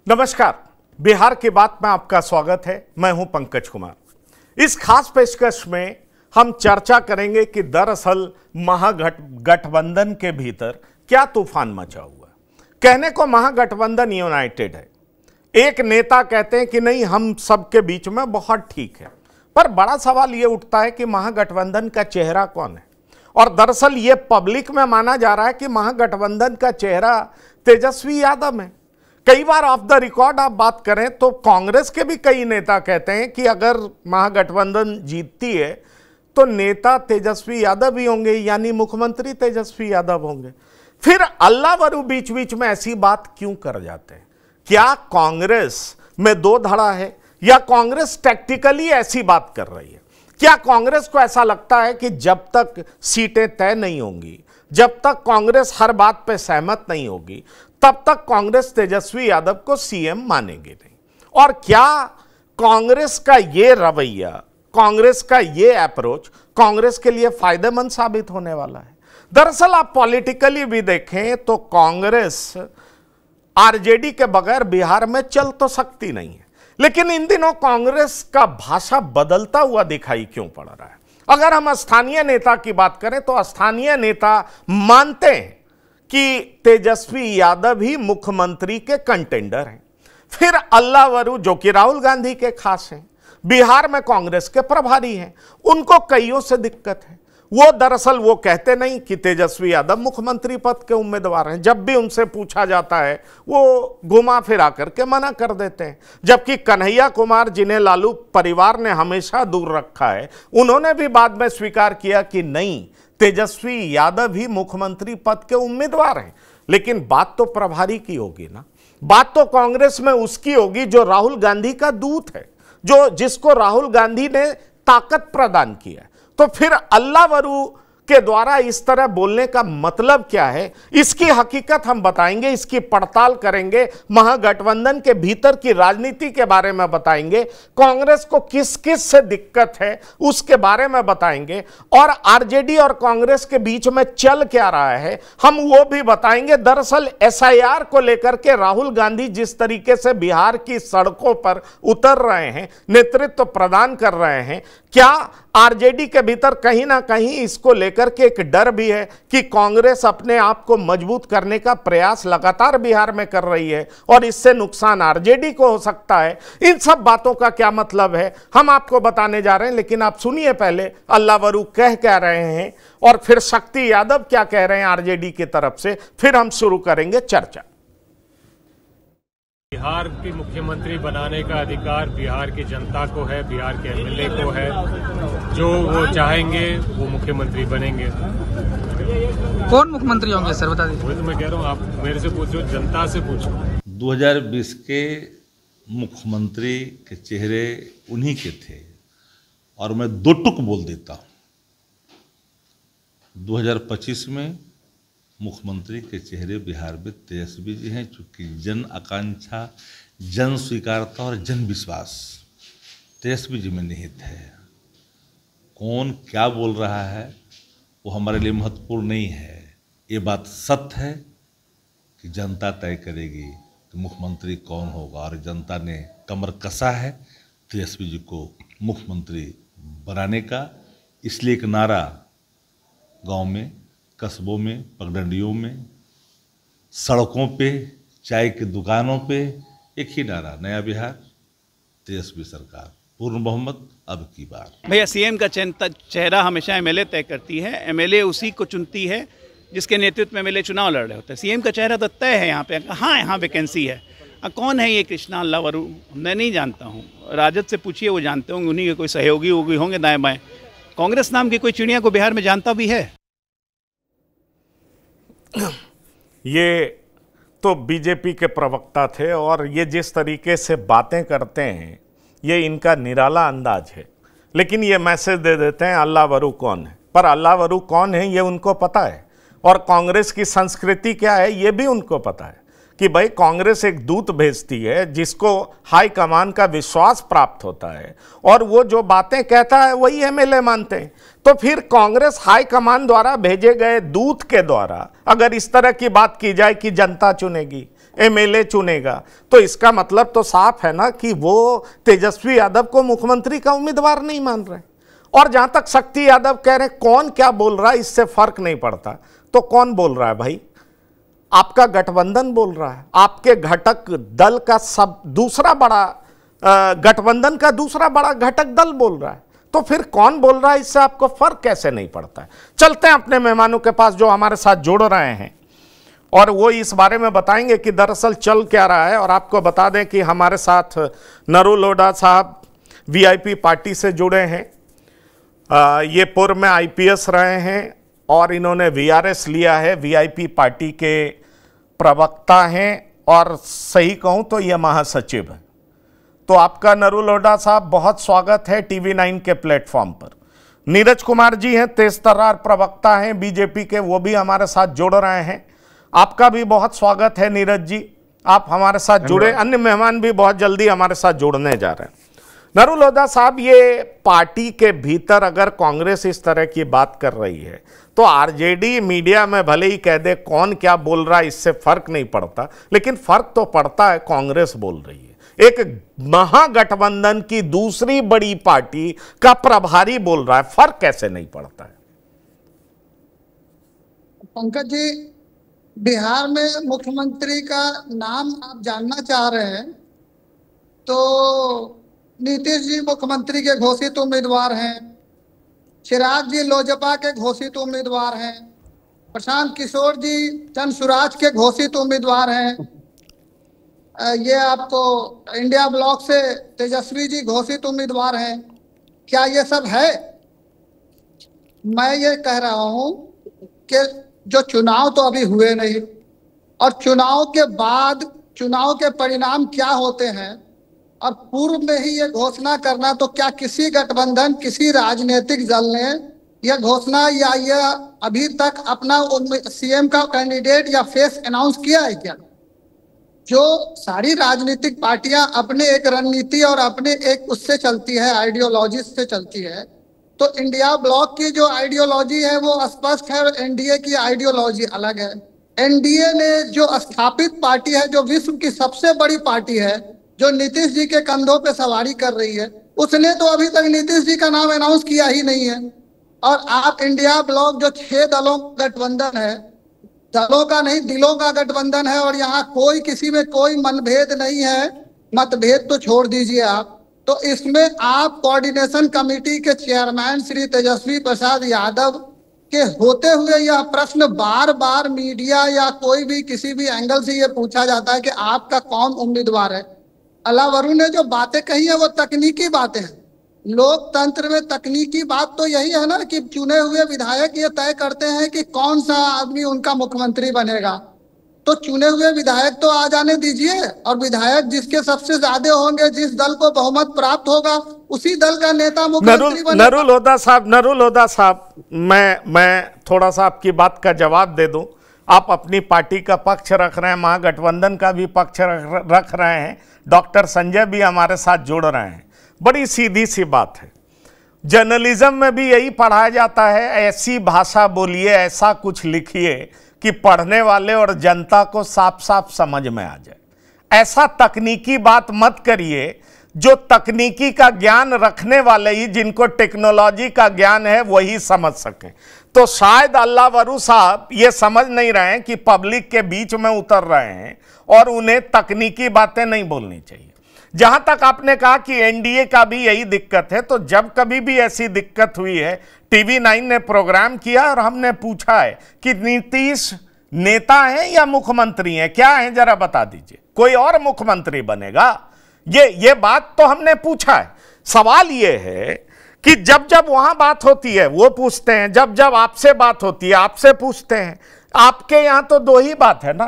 नमस्कार, बिहार की बात में आपका स्वागत है। मैं हूं पंकज कुमार। इस खास पेशकश में हम चर्चा करेंगे कि दरअसल महागठबंधन के भीतर क्या तूफान मचा हुआ है। कहने को महागठबंधन यूनाइटेड है, एक नेता कहते हैं कि नहीं हम सबके बीच में बहुत ठीक है, पर बड़ा सवाल यह उठता है कि महागठबंधन का चेहरा कौन है। और दरअसल यह पब्लिक में माना जा रहा है कि महागठबंधन का चेहरा तेजस्वी यादव है। कई बार ऑफ द रिकॉर्ड आप बात करें तो कांग्रेस के भी कई नेता कहते हैं कि अगर महागठबंधन जीतती है तो नेता तेजस्वी यादव ही होंगे, यानी मुख्यमंत्री तेजस्वी यादव होंगे। फिर अल्लाहवरू बीच बीच में ऐसी बात क्यों कर जाते हैं? क्या कांग्रेस में दो धड़ा है या कांग्रेस टैक्टिकली ऐसी बात कर रही है? क्या कांग्रेस को ऐसा लगता है कि जब तक सीटें तय नहीं होंगी, जब तक कांग्रेस हर बात पे सहमत नहीं होगी, तब तक कांग्रेस तेजस्वी यादव को सीएम मानेंगे नहीं? और क्या कांग्रेस का ये रवैया, कांग्रेस का ये अप्रोच कांग्रेस के लिए फायदेमंद साबित होने वाला है? दरअसल आप पॉलिटिकली भी देखें तो कांग्रेस आरजेडी के बगैर बिहार में चल तो सकती नहीं है, लेकिन इन दिनों कांग्रेस का भाषा बदलता हुआ दिखाई क्यों पड़ रहा है? अगर हम स्थानीय नेता की बात करें तो स्थानीय नेता मानते हैं कि तेजस्वी यादव ही मुख्यमंत्री के कंटेंडर हैं। फिर अल्लाहवरू जो कि राहुल गांधी के खास हैं, बिहार में कांग्रेस के प्रभारी हैं, उनको कईयों से दिक्कत है। वो दरअसल वो कहते नहीं कि तेजस्वी यादव मुख्यमंत्री पद के उम्मीदवार हैं। जब भी उनसे पूछा जाता है वो घुमा फिरा करके मना कर देते हैं। जबकि कन्हैया कुमार, जिन्हें लालू परिवार ने हमेशा दूर रखा है, उन्होंने भी बाद में स्वीकार किया कि नहीं, तेजस्वी यादव ही मुख्यमंत्री पद के उम्मीदवार हैं। लेकिन बात तो प्रभारी की होगी ना, बात तो कांग्रेस में उसकी होगी जो राहुल गांधी का दूत है, जिसको राहुल गांधी ने ताकत प्रदान की है। तो फिर अल्लाहवरू के द्वारा इस तरह बोलने का मतलब क्या है, इसकी हकीकत हम बताएंगे, इसकी पड़ताल करेंगे, महागठबंधन के भीतर की राजनीति के बारे में बताएंगे, कांग्रेस को किस किस से दिक्कत है उसके बारे में बताएंगे, और आरजेडी और कांग्रेस के बीच में चल क्या रहा है हम वो भी बताएंगे। दरअसल एसआईआर को लेकर के राहुल गांधी जिस तरीके से बिहार की सड़कों पर उतर रहे हैं, नेतृत्व प्रदान कर रहे हैं, क्या आरजेडी के भीतर कहीं ना कहीं इसको लेकर के एक डर भी है कि कांग्रेस अपने आप को मजबूत करने का प्रयास लगातार बिहार में कर रही है और इससे नुकसान आरजेडी को हो सकता है? इन सब बातों का क्या मतलब है हम आपको बताने जा रहे हैं, लेकिन आप सुनिए पहले अल्लाहवरू कह क्या रहे हैं और फिर शक्ति यादव क्या कह रहे हैं आरजेडी की तरफ से, फिर हम शुरू करेंगे चर्चा। बिहार के मुख्यमंत्री बनाने का अधिकार बिहार की जनता को है, बिहार के एमएलए को है। जो वो चाहेंगे वो मुख्यमंत्री बनेंगे। कौन मुख्यमंत्री होंगे सर, बता दीजिए। वही तो मैं कह रहा हूँ, आप मेरे से पूछो, जनता से पूछो। 2020 के मुख्यमंत्री के चेहरे उन्हीं के थे, और मैं दो टुक बोल देता हूँ। 2025 में मुख्यमंत्री के चेहरे बिहार में तेजस्वी जी हैं, चूँकि जन आकांक्षा, जन स्वीकारता और जन विश्वास तेजस्वी जी में निहित है। कौन क्या बोल रहा है वो हमारे लिए महत्वपूर्ण नहीं है। ये बात सत्य है कि जनता तय करेगी कि मुख्यमंत्री कौन होगा, और जनता ने कमर कसा है तेजस्वी जी को मुख्यमंत्री बनाने का। इसलिए एक नारा गांव में, कस्बों में, पगडंडियों में, सड़कों पे, चाय की दुकानों पे एक ही नारा, नया बिहार, तेजस्वी सरकार, पूर्ण बहुमत अब की बार। भैया, सीएम का चेहरा हमेशा एमएलए तय करती है। एमएलए उसी को चुनती है जिसके नेतृत्व में एमएलए चुनाव लड़ रहे होते हैं। सीएम का चेहरा तो तय है यहाँ पे। हाँ, यहाँ वैकेंसी है। कौन है ये कृष्णा अल्लाहवरू? मैं नहीं जानता हूँ। राजद से पूछिए, वो जानते होंगे, उन्हीं के कोई सहयोगी होंगे दाएं बाएं। कांग्रेस नाम की कोई चिड़िया को बिहार में जानता भी है? ये तो बीजेपी के प्रवक्ता थे, और ये जिस तरीके से बातें करते हैं ये इनका निराला अंदाज है। लेकिन ये मैसेज दे देते हैं अल्लाहवरू कौन है, पर अल्लाहवरू कौन है ये उनको पता है, और कांग्रेस की संस्कृति क्या है ये भी उनको पता है कि भाई कांग्रेस एक दूत भेजती है जिसको हाई कमान का विश्वास प्राप्त होता है, और वो जो बातें कहता है वही एमएलए मानते हैं। तो फिर कांग्रेस हाई कमान द्वारा भेजे गए दूत के द्वारा अगर इस तरह की बात की जाए कि जनता चुनेगी, एमएलए चुनेगा, तो इसका मतलब तो साफ है ना कि वो तेजस्वी यादव को मुख्यमंत्री का उम्मीदवार नहीं मान रहे। और जहां तक शक्ति यादव कह रहे कौन क्या बोल रहा है इससे फर्क नहीं पड़ता, तो कौन बोल रहा है भाई? आपका गठबंधन बोल रहा है, आपके घटक दल का सब दूसरा बड़ा गठबंधन का दूसरा बड़ा घटक दल बोल रहा है, तो फिर कौन बोल रहा है इससे आपको फर्क कैसे नहीं पड़ता है? चलते हैं अपने मेहमानों के पास जो हमारे साथ जुड़ रहे हैं और वो इस बारे में बताएंगे कि दरअसल चल क्या रहा है। और आपको बता दें कि हमारे साथ नरू लोढ़ा साहब वीआईपी पार्टी से जुड़े हैं। ये पूर्व में आईपीएस रहे हैं और इन्होंने वीआरएस लिया है, वीआईपी पार्टी के प्रवक्ता हैं और सही कहूं तो ये महासचिव है। तो आपका नरू लोढ़ा साहब बहुत स्वागत है टीवी 9 के प्लेटफॉर्म पर। नीरज कुमार जी हैं, तेज तर्रार प्रवक्ता हैं बीजेपी के, वो भी हमारे साथ जुड़ रहे हैं। आपका भी बहुत स्वागत है नीरज जी, आप हमारे साथ जुड़े। अन्य मेहमान भी बहुत जल्दी हमारे साथ जुड़ने जा रहे हैं। नरू लोढ़ा साहब, ये पार्टी के भीतर अगर कांग्रेस इस तरह की बात कर रही है तो आरजेडी मीडिया में भले ही कह दे कौन क्या बोल रहा है इससे फर्क नहीं पड़ता, लेकिन फर्क तो पड़ता है, कांग्रेस बोल रही है। एक महागठबंधन की दूसरी बड़ी पार्टी का प्रभारी बोल रहा है, फर्क कैसे नहीं पड़ता है? पंकज जी, बिहार में मुख्यमंत्री का नाम आप जानना चाह रहे हैं तो नीतीश जी मुख्यमंत्री के घोषित उम्मीदवार हैं, चिराग जी लोजपा के घोषित उम्मीदवार हैं, प्रशांत किशोर जी जन स्वराज के घोषित उम्मीदवार हैं, ये आपको इंडिया ब्लॉक से तेजस्वी जी घोषित उम्मीदवार हैं। क्या ये सब है? मैं ये कह रहा हूं कि जो चुनाव तो अभी हुए नहीं और चुनाव के बाद चुनाव के परिणाम क्या होते हैं और पूर्व में ही ये घोषणा करना, तो क्या किसी गठबंधन किसी राजनीतिक दल ने यह घोषणा या यह अभी तक अपना सीएम का कैंडिडेट या फेस अनाउंस किया है क्या? जो सारी राजनीतिक पार्टियां अपने एक रणनीति और अपने एक उससे चलती है, आइडियोलॉजी से चलती है, तो इंडिया ब्लॉक की जो आइडियोलॉजी है वो स्पष्ट है और एनडीए की आइडियोलॉजी अलग है। एनडीए ने जो स्थापित पार्टी है, जो विश्व की सबसे बड़ी पार्टी है, जो नीतीश जी के कंधों पे सवारी कर रही है, उसने तो अभी तक नीतीश जी का नाम अनाउंस किया ही नहीं है। और आप इंडिया ब्लॉक जो 6 दलों का गठबंधन है, दलों का नहीं दिलों का गठबंधन है और यहाँ कोई किसी में कोई मनभेद नहीं है, मतभेद तो छोड़ दीजिए आप, तो इसमें आप कोऑर्डिनेशन कमेटी के चेयरमैन श्री तेजस्वी प्रसाद यादव के होते हुए यह प्रश्न बार बार मीडिया या कोई भी किसी भी एंगल से ये पूछा जाता है कि आपका कौन उम्मीदवार है। अलावरू ने जो बातें कही है वो तकनीकी बातें हैं। लोकतंत्र में तकनीकी बात तो यही है ना कि चुने हुए विधायक ये तय करते हैं कि कौन सा आदमी उनका मुख्यमंत्री बनेगा, तो चुने हुए विधायक तो आ जाने दीजिए और विधायक जिसके सबसे ज्यादा होंगे, जिस दल को बहुमत प्राप्त होगा, उसी दल का नेता मुख्यमंत्री बनेगा। नरू लोढ़ा साहब, मैं थोड़ा सा आपकी बात का जवाब दे दूं। आप अपनी पार्टी का पक्ष रख रहे हैं, महागठबंधन का भी पक्ष रख रहे हैं, डॉक्टर संजय भी हमारे साथ जुड़ रहे हैं। बड़ी सीधी सी बात है, जर्नलिज्म में भी यही पढ़ाया जाता है, ऐसी भाषा बोलिए, ऐसा कुछ लिखिए कि पढ़ने वाले और जनता को साफ साफ समझ में आ जाए। ऐसा तकनीकी बात मत करिए, जो तकनीकी का ज्ञान रखने वाले ही, जिनको टेक्नोलॉजी का ज्ञान है, वही समझ सकें। तो शायद अल्लावरू साहब ये समझ नहीं रहे हैं कि पब्लिक के बीच में उतर रहे हैं और उन्हें तकनीकी बातें नहीं बोलनी चाहिए। जहां तक आपने कहा कि एनडीए का भी यही दिक्कत है, तो जब कभी भी ऐसी दिक्कत हुई है, टीवी 9 ने प्रोग्राम किया और हमने पूछा है कि नीतीश नेता है या मुख्यमंत्री है, क्या है जरा बता दीजिए, कोई और मुख्यमंत्री बनेगा? ये बात तो हमने पूछा है। सवाल ये है कि जब जब वहां बात होती है वो पूछते हैं, जब जब आपसे बात होती है आपसे पूछते हैं। आपके यहां तो 2 ही बात है ना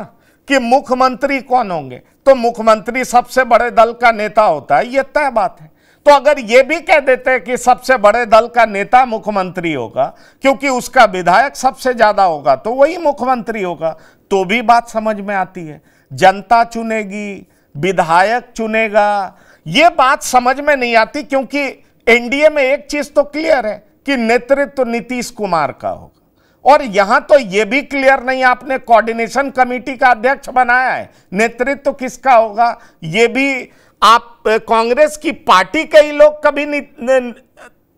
कि मुख्यमंत्री कौन होंगे, तो मुख्यमंत्री सबसे बड़े दल का नेता होता है, ये तय बात है। तो अगर ये भी कह देते हैं कि सबसे बड़े दल का नेता मुख्यमंत्री होगा क्योंकि उसका विधायक सबसे ज्यादा होगा तो वही मुख्यमंत्री होगा, तो भी बात समझ में आती है। जनता चुनेगी, विधायक चुनेगा, ये बात समझ में नहीं आती, क्योंकि एनडीए में एक चीज तो क्लियर है कि नेतृत्व नीतीश कुमार का होगा और यहां तो यह भी क्लियर नहीं, आपने कोऑर्डिनेशन कमेटी का अध्यक्ष बनाया है, नेतृत्व किसका होगा यह भी आप कांग्रेस की पार्टी के ही लोग कभी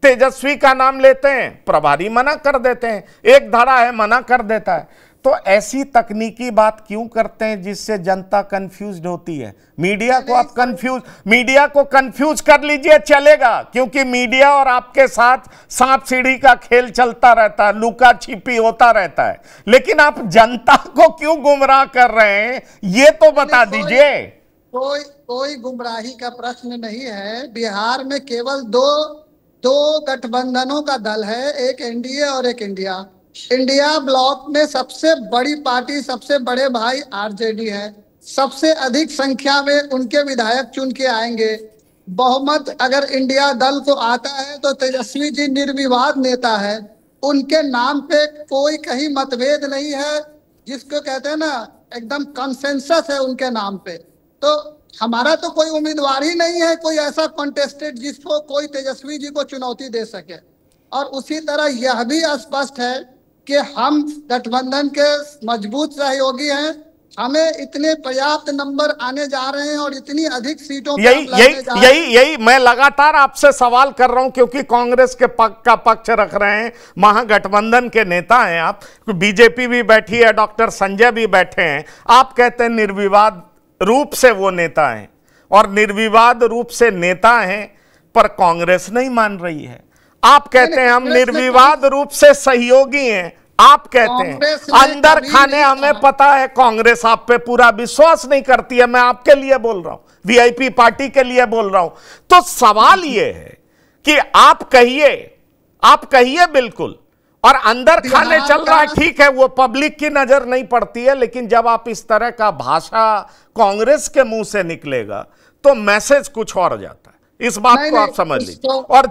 तेजस्वी का नाम लेते हैं, प्रभारी मना कर देते हैं, एक धड़ा है मना कर देता है। तो ऐसी तकनीकी बात क्यों करते हैं जिससे जनता कंफ्यूज्ड होती है? मीडिया को कंफ्यूज कर लीजिए, चलेगा, क्योंकि मीडिया और आपके साथ सांप सीढ़ी का खेल चलता रहता है, लुका छिपी होता रहता है, लेकिन आप जनता को क्यों गुमराह कर रहे हैं ये तो बता दीजिए। कोई गुमराही का प्रश्न नहीं है। बिहार में केवल दो गठबंधनों का दल है, एक एनडीए और एक इंडिया। इंडिया ब्लॉक में सबसे बड़ी पार्टी, सबसे बड़े भाई आरजेडी है। सबसे अधिक संख्या में उनके विधायक चुन के आएंगे। बहुमत अगर इंडिया दल को आता है तो तेजस्वी जी निर्विवाद नेता है, उनके नाम पे कोई कहीं मतभेद नहीं है, जिसको कहते हैं ना एकदम कंसेंसस है उनके नाम पे। तो हमारा तो कोई उम्मीदवार ही नहीं है कोई ऐसा कॉन्टेस्टेड जिसको कोई तेजस्वी जी को चुनौती दे सके। और उसी तरह यह भी स्पष्ट है कि हम गठबंधन के मजबूत सहयोगी हैं, हमें इतने पर्याप्त नंबर आने जा रहे हैं और इतनी अधिक सीटों यही मैं लगातार आपसे सवाल कर रहा हूं, क्योंकि कांग्रेस के पक्ष रख रहे हैं, महागठबंधन के नेता हैं आप, बीजेपी भी बैठी है, डॉक्टर संजय भी बैठे हैं, आप कहते हैं निर्विवाद रूप से वो नेता हैं, और निर्विवाद रूप से नेता हैं पर कांग्रेस नहीं मान रही है। आप कहते हैं हम निर्विवाद रूप से सहयोगी हैं, आप कहते हैं अंदर खाने हमें पता है कांग्रेस आप पे पूरा विश्वास नहीं करती है। मैं आपके लिए बोल रहा हूं, वीआईपी पार्टी के लिए बोल रहा हूं। तो सवाल यह है कि आप कहिए बिल्कुल, और अंदर खाने चल रहा है, ठीक है, वो पब्लिक की नजर नहीं पड़ती है, लेकिन जब आप इस तरह का भाषा कांग्रेस के मुंह से निकलेगा तो मैसेज कुछ और जाता है। इस बात को आप समझ लीजिए। और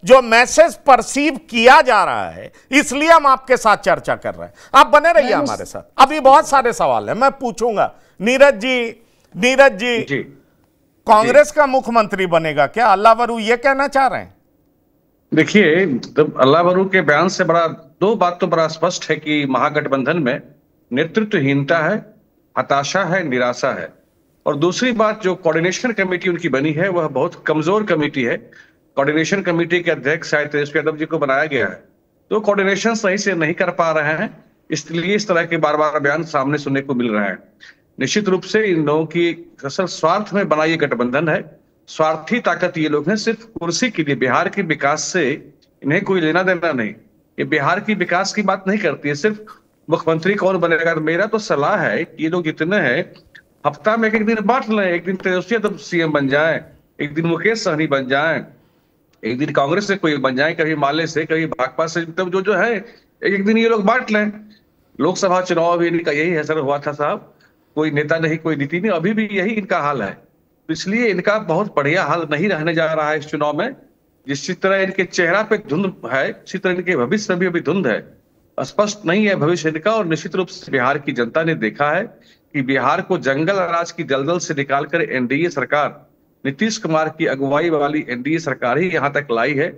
जो मैसेज परसीव किया जा रहा है, इसलिए हम आपके साथ चर्चा कर रहे हैं। आप बने रहिए हमारे साथ, अभी बहुत सारे सवाल हैं मैं पूछूंगा। नीरज जी कांग्रेस का मुख्यमंत्री बनेगा क्या? अल्लाह वरू ये कहना चाह रहे हैं? देखिए, तो अल्लाह वरू के बयान से दो बात तो बड़ा स्पष्ट है कि महागठबंधन में नेतृत्वहीनता है, हताशा है, निराशा है। और दूसरी बात, जो कोऑर्डिनेशन कमेटी उनकी बनी है वह बहुत कमजोर कमेटी है। कोऑर्डिनेशन कमेटी के अध्यक्ष शायद तेजस्वी यादव जी को बनाया गया है, तो कोऑर्डिनेशन सही से नहीं कर पा रहे हैं, इसलिए इस तरह के बार बार बयान सामने सुनने को मिल रहा है। निश्चित रूप से इन लोगों की असल स्वार्थ में बना ये गठबंधन है, स्वार्थी ताकत ये लोग हैं, सिर्फ कुर्सी के लिए। बिहार के विकास से इन्हें कोई लेना देना नहीं, ये बिहार की विकास की बात नहीं करती है, सिर्फ मुख्यमंत्री कौन बनेगा। मेरा तो सलाह है कि ये लोग जितने हैं हफ्ता में एक दिन बांट लें, एक दिन तेजस्वी यादव सीएम बन जाए, एक दिन मुकेश सहनी बन जाए, एक दिन कांग्रेस से कोई बन जाए, कभी माले से, कभी भाकपा से, तब जो है एक दिन ये लोग बांट लें। लोकसभा चुनाव भी इनका यही असर हुआ था साहब, कोई नेता नहीं, कोई नीति नहीं, अभी भी यही इनका हाल है। तो इसलिए इनका बहुत बढ़िया हाल नहीं रहने जा रहा है इस चुनाव में। जिस तरह इनके चेहरा पे धुंध है, उसी तरह इनके भविष्य में भी अभी धुंध है, स्पष्ट नहीं है भविष्य इनका। और निश्चित रूप से बिहार की जनता ने देखा है कि बिहार को जंगल राज की दलदल से निकालकर एनडीए सरकार, नीतीश कुमार की अगुवाई वाली एनडीए सरकार ही यहां तक लाई है,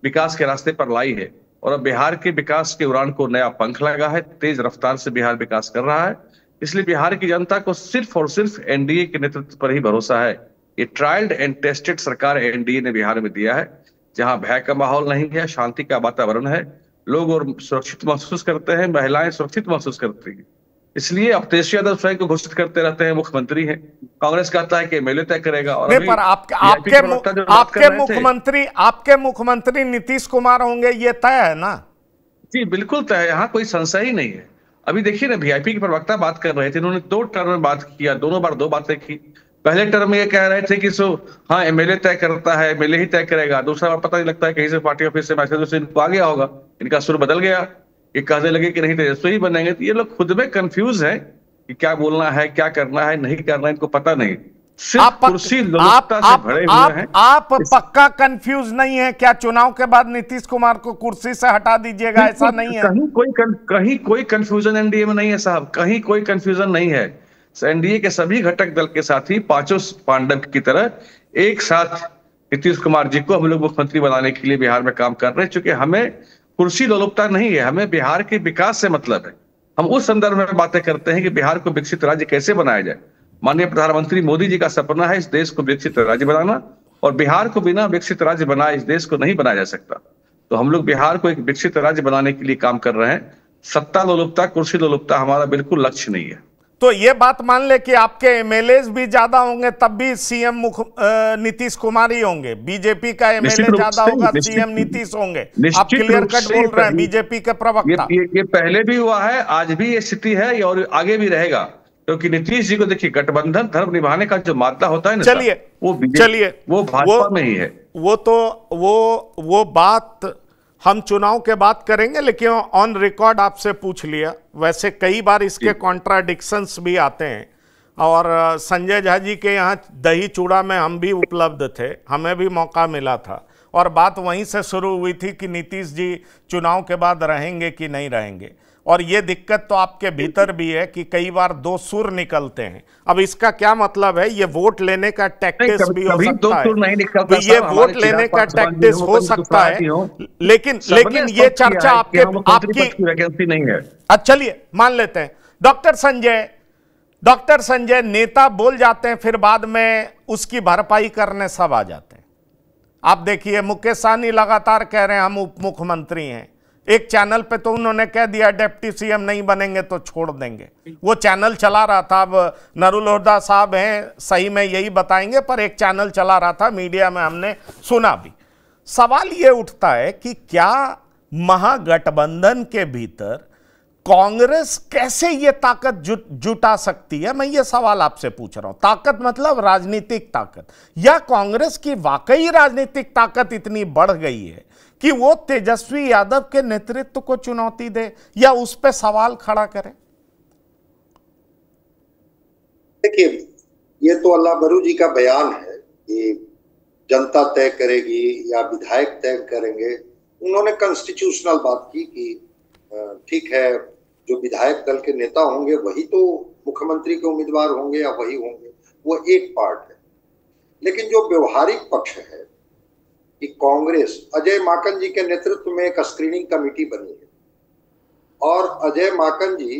विकास के रास्ते पर लाई है। और अब बिहार के विकास के उड़ान को नया पंख लगा है, तेज रफ्तार से बिहार विकास कर रहा है। इसलिए बिहार की जनता को सिर्फ और सिर्फ एनडीए के नेतृत्व पर ही भरोसा है। ये ट्रायल्ड एंड टेस्टेड सरकार एनडीए ने बिहार में दिया है, जहां भय का माहौल नहीं है, शांति का वातावरण है, लोग और सुरक्षित महसूस करते हैं, महिलाएं सुरक्षित महसूस करती है। इसलिए अब तेजस्वी यादव स्वयं को घोषित करते रहते हैं मुख्यमंत्री हैं, कांग्रेस कहता है कि एमएलए तय करेगा। और पर आपके मुख्यमंत्री नीतीश कुमार होंगे, ये तय है ना? जी बिल्कुल तय है, यहाँ कोई संशय ही नहीं है। अभी देखिए ना, वीआईपी के प्रवक्ता बात कर रहे थे, उन्होंने 2 टर्म में बात किया, दोनों बार 2 बातें की। पहले टर्म में ये कह रहे थे कि हाँ एमएलए तय करता है, एमएलए ही तय करेगा। दूसरा बार पता नहीं लगता है कहीं से पार्टी ऑफिस से मैसेज इनको आ गया होगा, इनका सुर बदल गया, ये कहने लगे कि नहीं तेजस्वी ही बनेंगे। तो ये लोग खुद में कंफ्यूज है कि क्या बोलना है, क्या करना है, नहीं करना है, इनको पता नहीं। आप पक्का कंफ्यूज नहीं है क्या? चुनाव के बाद नीतीश कुमार को कुर्सी से हटा दीजिएगा, ऐसा नहीं है? कहीं कोई कंफ्यूजन एनडीए में नहीं है साहब, कहीं कोई कंफ्यूजन नहीं है। एनडीए के सभी घटक दल के साथी, 5 पांडव की तरह एक साथ नीतीश कुमार जी को हम लोग मुख्यमंत्री बनाने के लिए बिहार में काम कर रहे हैं। चूंकि हमें कुर्सी लोलुपता नहीं है, हमें बिहार के विकास से मतलब है। हम उस संदर्भ में बातें करते हैं कि बिहार को विकसित राज्य कैसे बनाया जाए। माननीय प्रधानमंत्री मोदी जी का सपना है इस देश को विकसित राज्य बनाना, और बिहार को बिना विकसित राज्य बनाए इस देश को नहीं बनाया जा सकता। तो हम लोग बिहार को एक विकसित राज्य बनाने के लिए काम कर रहे हैं। सत्ता लोलुपता, कुर्सी लोलुपता हमारा बिल्कुल लक्ष्य नहीं है। तो ये बात मान ले कि आपके एमएलए भी ज्यादा होंगे तब भी सीएम नीतीश कुमार ही होंगे, बीजेपी का एमएलए ज्यादा होगा सीएम नीतीश होंगे। आप क्लियर कट बोल रहे हैं बीजेपी के प्रवक्ता। ये पहले भी हुआ है, आज भी ये स्थिति है और आगे भी रहेगा, क्योंकि नीतीश जी को देखिए गठबंधन धर्म निभाने का जो मादा होता है ना, चलिए वो भाजपा में ही है। वो बात हम चुनाव के बाद करेंगे, लेकिन ऑन रिकॉर्ड आपसे पूछ लिया। वैसे कई बार इसके कॉन्ट्राडिक्शंस भी आते हैं, और संजय झा जी के यहाँ दही चूड़ा में हम भी उपलब्ध थे, हमें भी मौका मिला था, और बात वहीं से शुरू हुई थी कि नीतीश जी चुनाव के बाद रहेंगे कि नहीं रहेंगे। और ये दिक्कत तो आपके भीतर भी है कि कई बार दो सुर निकलते हैं। अब इसका क्या मतलब है? ये वोट लेने का टैक्टिस भी हो सकता है, तो ये वोट लेने का टैक्टिस हो सकता है, लेकिन ये चर्चा आपकी वैकेंसी नहीं है। अच्छा चलिए मान लेते हैं डॉक्टर संजय नेता बोल जाते हैं, फिर बाद में उसकी भरपाई करने सब आ जाते हैं। आप देखिए मुकेश सहनी लगातार कह रहे हैं हम उप मुख्यमंत्री हैं, एक चैनल पे तो उन्होंने कह दिया डिप्टी सीएम नहीं बनेंगे तो छोड़ देंगे, वो चैनल चला रहा था। अब नरुल हुड्डा साहब हैं, सही में यही बताएंगे, पर एक चैनल चला रहा था, मीडिया में हमने सुना भी। सवाल ये उठता है कि क्या महागठबंधन के भीतर कांग्रेस कैसे ये ताकत जुटा सकती है? मैं ये सवाल आपसे पूछ रहा हूं। ताकत मतलब राजनीतिक ताकत, या कांग्रेस की वाकई राजनीतिक ताकत इतनी बढ़ गई है कि वो तेजस्वी यादव के नेतृत्व को चुनौती दे या उस पर सवाल खड़ा करे? देखिए, ये तो अल्लाह बरू जी का बयान है कि जनता तय करेगी या विधायक तय करेंगे। उन्होंने कॉन्स्टिट्यूशनल बात की कि ठीक है, जो विधायक दल के नेता होंगे वही तो मुख्यमंत्री के उम्मीदवार होंगे या वही होंगे, वो एक पार्ट है। लेकिन जो व्यवहारिक पक्ष है कि कांग्रेस अजय माकन जी के नेतृत्व में एक स्क्रीनिंग कमेटी बनी है, और अजय माकन जी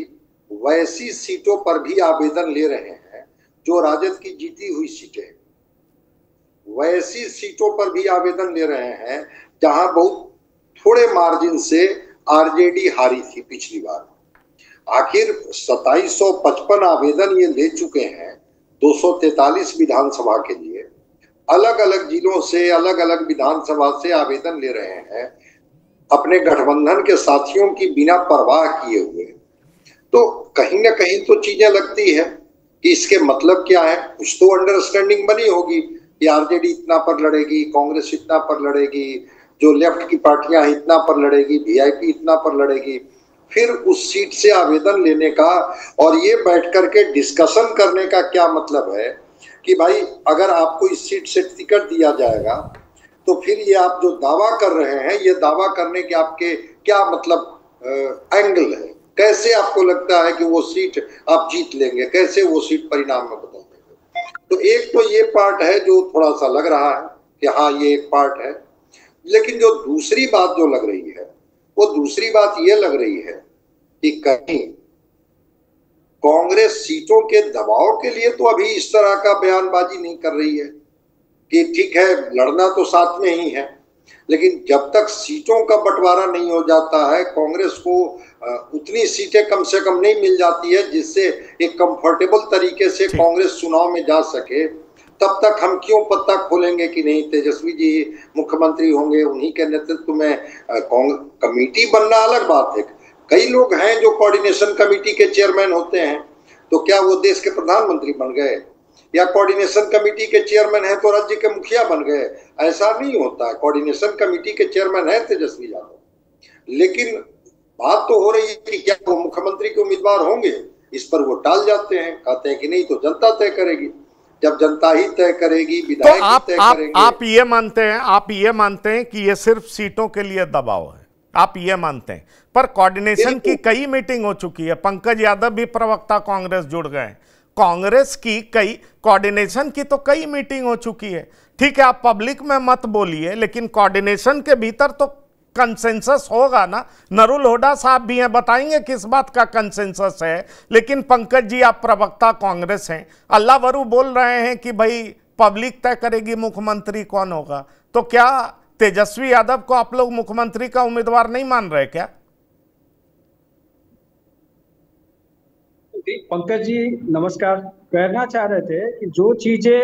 वैसी सीटों पर भी आवेदन ले रहे हैं जो राजद की जीती हुई सीटें हैं, वैसी सीटों पर भी आवेदन ले रहे हैं जहां बहुत थोड़े मार्जिन से आरजेडी हारी थी पिछली बार। आखिर 2755 आवेदन ये ले चुके हैं 243 विधानसभा के लिए, अलग अलग जिलों से अलग अलग विधानसभा से आवेदन ले रहे हैं अपने गठबंधन के साथियों की बिना परवाह किए हुए। तो कहीं ना कहीं तो चीजें लगती है कि इसके मतलब क्या है। कुछ तो अंडरस्टैंडिंग बनी होगी कि आरजेडी इतना पर लड़ेगी, कांग्रेस इतना पर लड़ेगी, जो लेफ्ट की पार्टियां इतना पर लड़ेगी, वीआईपी इतना पर लड़ेगी। फिर उस सीट से आवेदन लेने का और ये बैठ करके डिस्कशन करने का क्या मतलब है कि भाई अगर आपको इस सीट से टिकट दिया जाएगा तो फिर ये आप जो दावा कर रहे हैं, ये दावा करने के आपके क्या मतलब एंगल है? कैसे आपको लगता है कि वो सीट आप जीत लेंगे? कैसे वो सीट परिणाम में बदल देंगे? तो एक तो ये पार्ट है जो थोड़ा सा लग रहा है कि हाँ ये एक पार्ट है। लेकिन जो दूसरी बात जो लग रही है, वो दूसरी बात ये लग रही है कि कहीं कांग्रेस सीटों के दबाव के लिए तो अभी इस तरह का बयानबाजी नहीं कर रही है कि ठीक है लड़ना तो साथ में ही है, लेकिन जब तक सीटों का बंटवारा नहीं हो जाता है, कांग्रेस को उतनी सीटें कम से कम नहीं मिल जाती है जिससे एक कंफर्टेबल तरीके से कांग्रेस चुनाव में जा सके, तब तक हम क्यों पत्ता खोलेंगे कि नहीं तेजस्वी जी मुख्यमंत्री होंगे, उन्हीं के नेतृत्व में कमेटी बनना अलग बात है। कई लोग हैं जो कोऑर्डिनेशन कमेटी के चेयरमैन होते हैं, तो क्या वो देश के प्रधानमंत्री बन गए? या कोऑर्डिनेशन कमेटी के चेयरमैन है तो राज्य के मुखिया बन गए? ऐसा नहीं होता है। कोऑर्डिनेशन कमेटी के चेयरमैन है तेजस्वी यादव, लेकिन बात तो हो रही है कि क्या वो मुख्यमंत्री के उम्मीदवार होंगे, इस पर वो टाल जाते हैं, कहते हैं कि नहीं तो जनता तय करेगी। जब जनता ही तय करेगी, विधायक ही तय करेंगे। आप ये मानते हैं कि ये सिर्फ सीटों के लिए दबाव है, आप ये मानते हैं? पर कोऑर्डिनेशन की कई मीटिंग हो चुकी है, पंकज यादव भी प्रवक्ता कांग्रेस जुड़ गए, कांग्रेस की कई कोऑर्डिनेशन की तो कई मीटिंग हो चुकी है। ठीक है आप पब्लिक में मत बोलिए, लेकिन कोऑर्डिनेशन के भीतर तो कंसेंसस होगा ना। नरुल हुड्डा साहब भी हैं, बताएंगे किस बात का कंसेंसस है। लेकिन पंकज जी, आप प्रवक्ता कांग्रेस हैं, अल्लाह वरू बोल रहे हैं कि भाई पब्लिक तय करेगी मुख्यमंत्री कौन होगा, तो क्या तेजस्वी यादव को आप लोग मुख्यमंत्री का उम्मीदवार नहीं मान रहे क्या? पंकज जी नमस्कार, कहना चाह रहे थे कि जो चीजें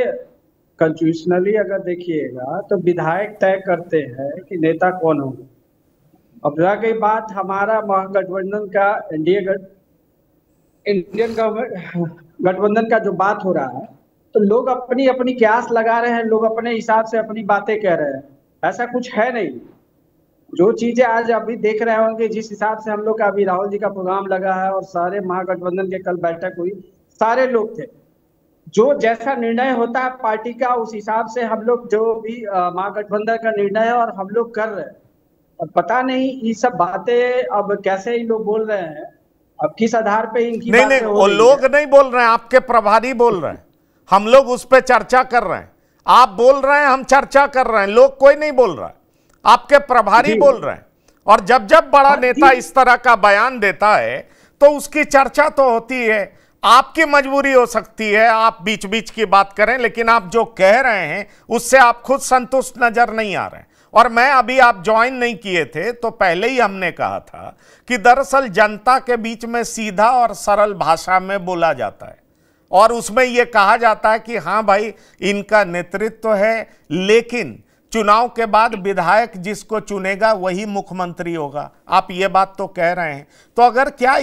कॉन्स्टिट्यूशनली अगर देखिएगा तो विधायक तय करते हैं कि नेता कौन होगा। अब रह गई बात हमारा महागठबंधन का इंडियन गठबंधन का जो बात हो रहा है, तो लोग अपनी अपनी क्यास लगा रहे हैं, लोग अपने हिसाब से अपनी बातें कह रहे हैं, ऐसा कुछ है नहीं। जो चीजें आज अभी देख रहे होंगे, जिस हिसाब से हम लोग का अभी राहुल जी का प्रोग्राम लगा है और सारे महागठबंधन के कल बैठक हुई, सारे लोग थे, जो जैसा निर्णय होता है पार्टी का उस हिसाब से हम लोग जो भी महागठबंधन का निर्णय है और हम लोग कर रहे हैं। और पता नहीं ये सब बातें अब कैसे ही लोग बोल रहे हैं, अब किस आधार पे इनकी नहीं, वो लोग नहीं बोल रहे हैं, आपके प्रभारी बोल रहे हैं, हम लोग उस पर चर्चा कर रहे हैं। आप बोल रहे हैं, हम चर्चा कर रहे हैं, लोग कोई नहीं बोल रहा है, आपके प्रभारी बोल रहे हैं। और जब जब बड़ा नेता इस तरह का बयान देता है तो उसकी चर्चा तो होती है। आपकी मजबूरी हो सकती है आप बीच बीच की बात करें, लेकिन आप जो कह रहे हैं उससे आप खुद संतुष्ट नजर नहीं आ रहे हैं। और मैं अभी आप ज्वाइन नहीं किए थे तो पहले ही हमने कहा था कि दरअसल जनता के बीच में सीधा और सरल भाषा में बोला जाता है और उसमें यह कहा जाता है कि हाँ भाई इनका नेतृत्व है, लेकिन चुनाव के बाद विधायक जिसको चुनेगा वही मुख्यमंत्री होगा। आप ये बात तो कह रहे हैं, तो अगर क्या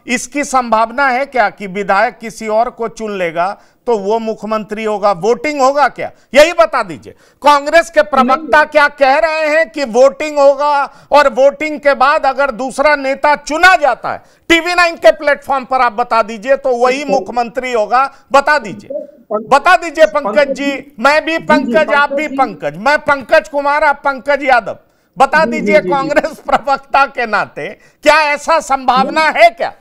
इसकी संभावना है क्या कि विधायक किसी और को चुन लेगा तो वो मुख्यमंत्री होगा? वोटिंग होगा क्या, यही बता दीजिए। कांग्रेस के प्रवक्ता क्या कह रहे हैं कि वोटिंग होगा और वोटिंग के बाद अगर दूसरा नेता चुना जाता है, टीवी 9 के प्लेटफॉर्म पर आप बता दीजिए, तो वही मुख्यमंत्री होगा। बता दीजिए पंकज जी, मैं भी पंकज, आप भी पंकज, मैं पंकज कुमार, आप पंकज यादव, बता दीजिए कांग्रेस प्रवक्ता के नाते क्या ऐसा संभावना है क्या?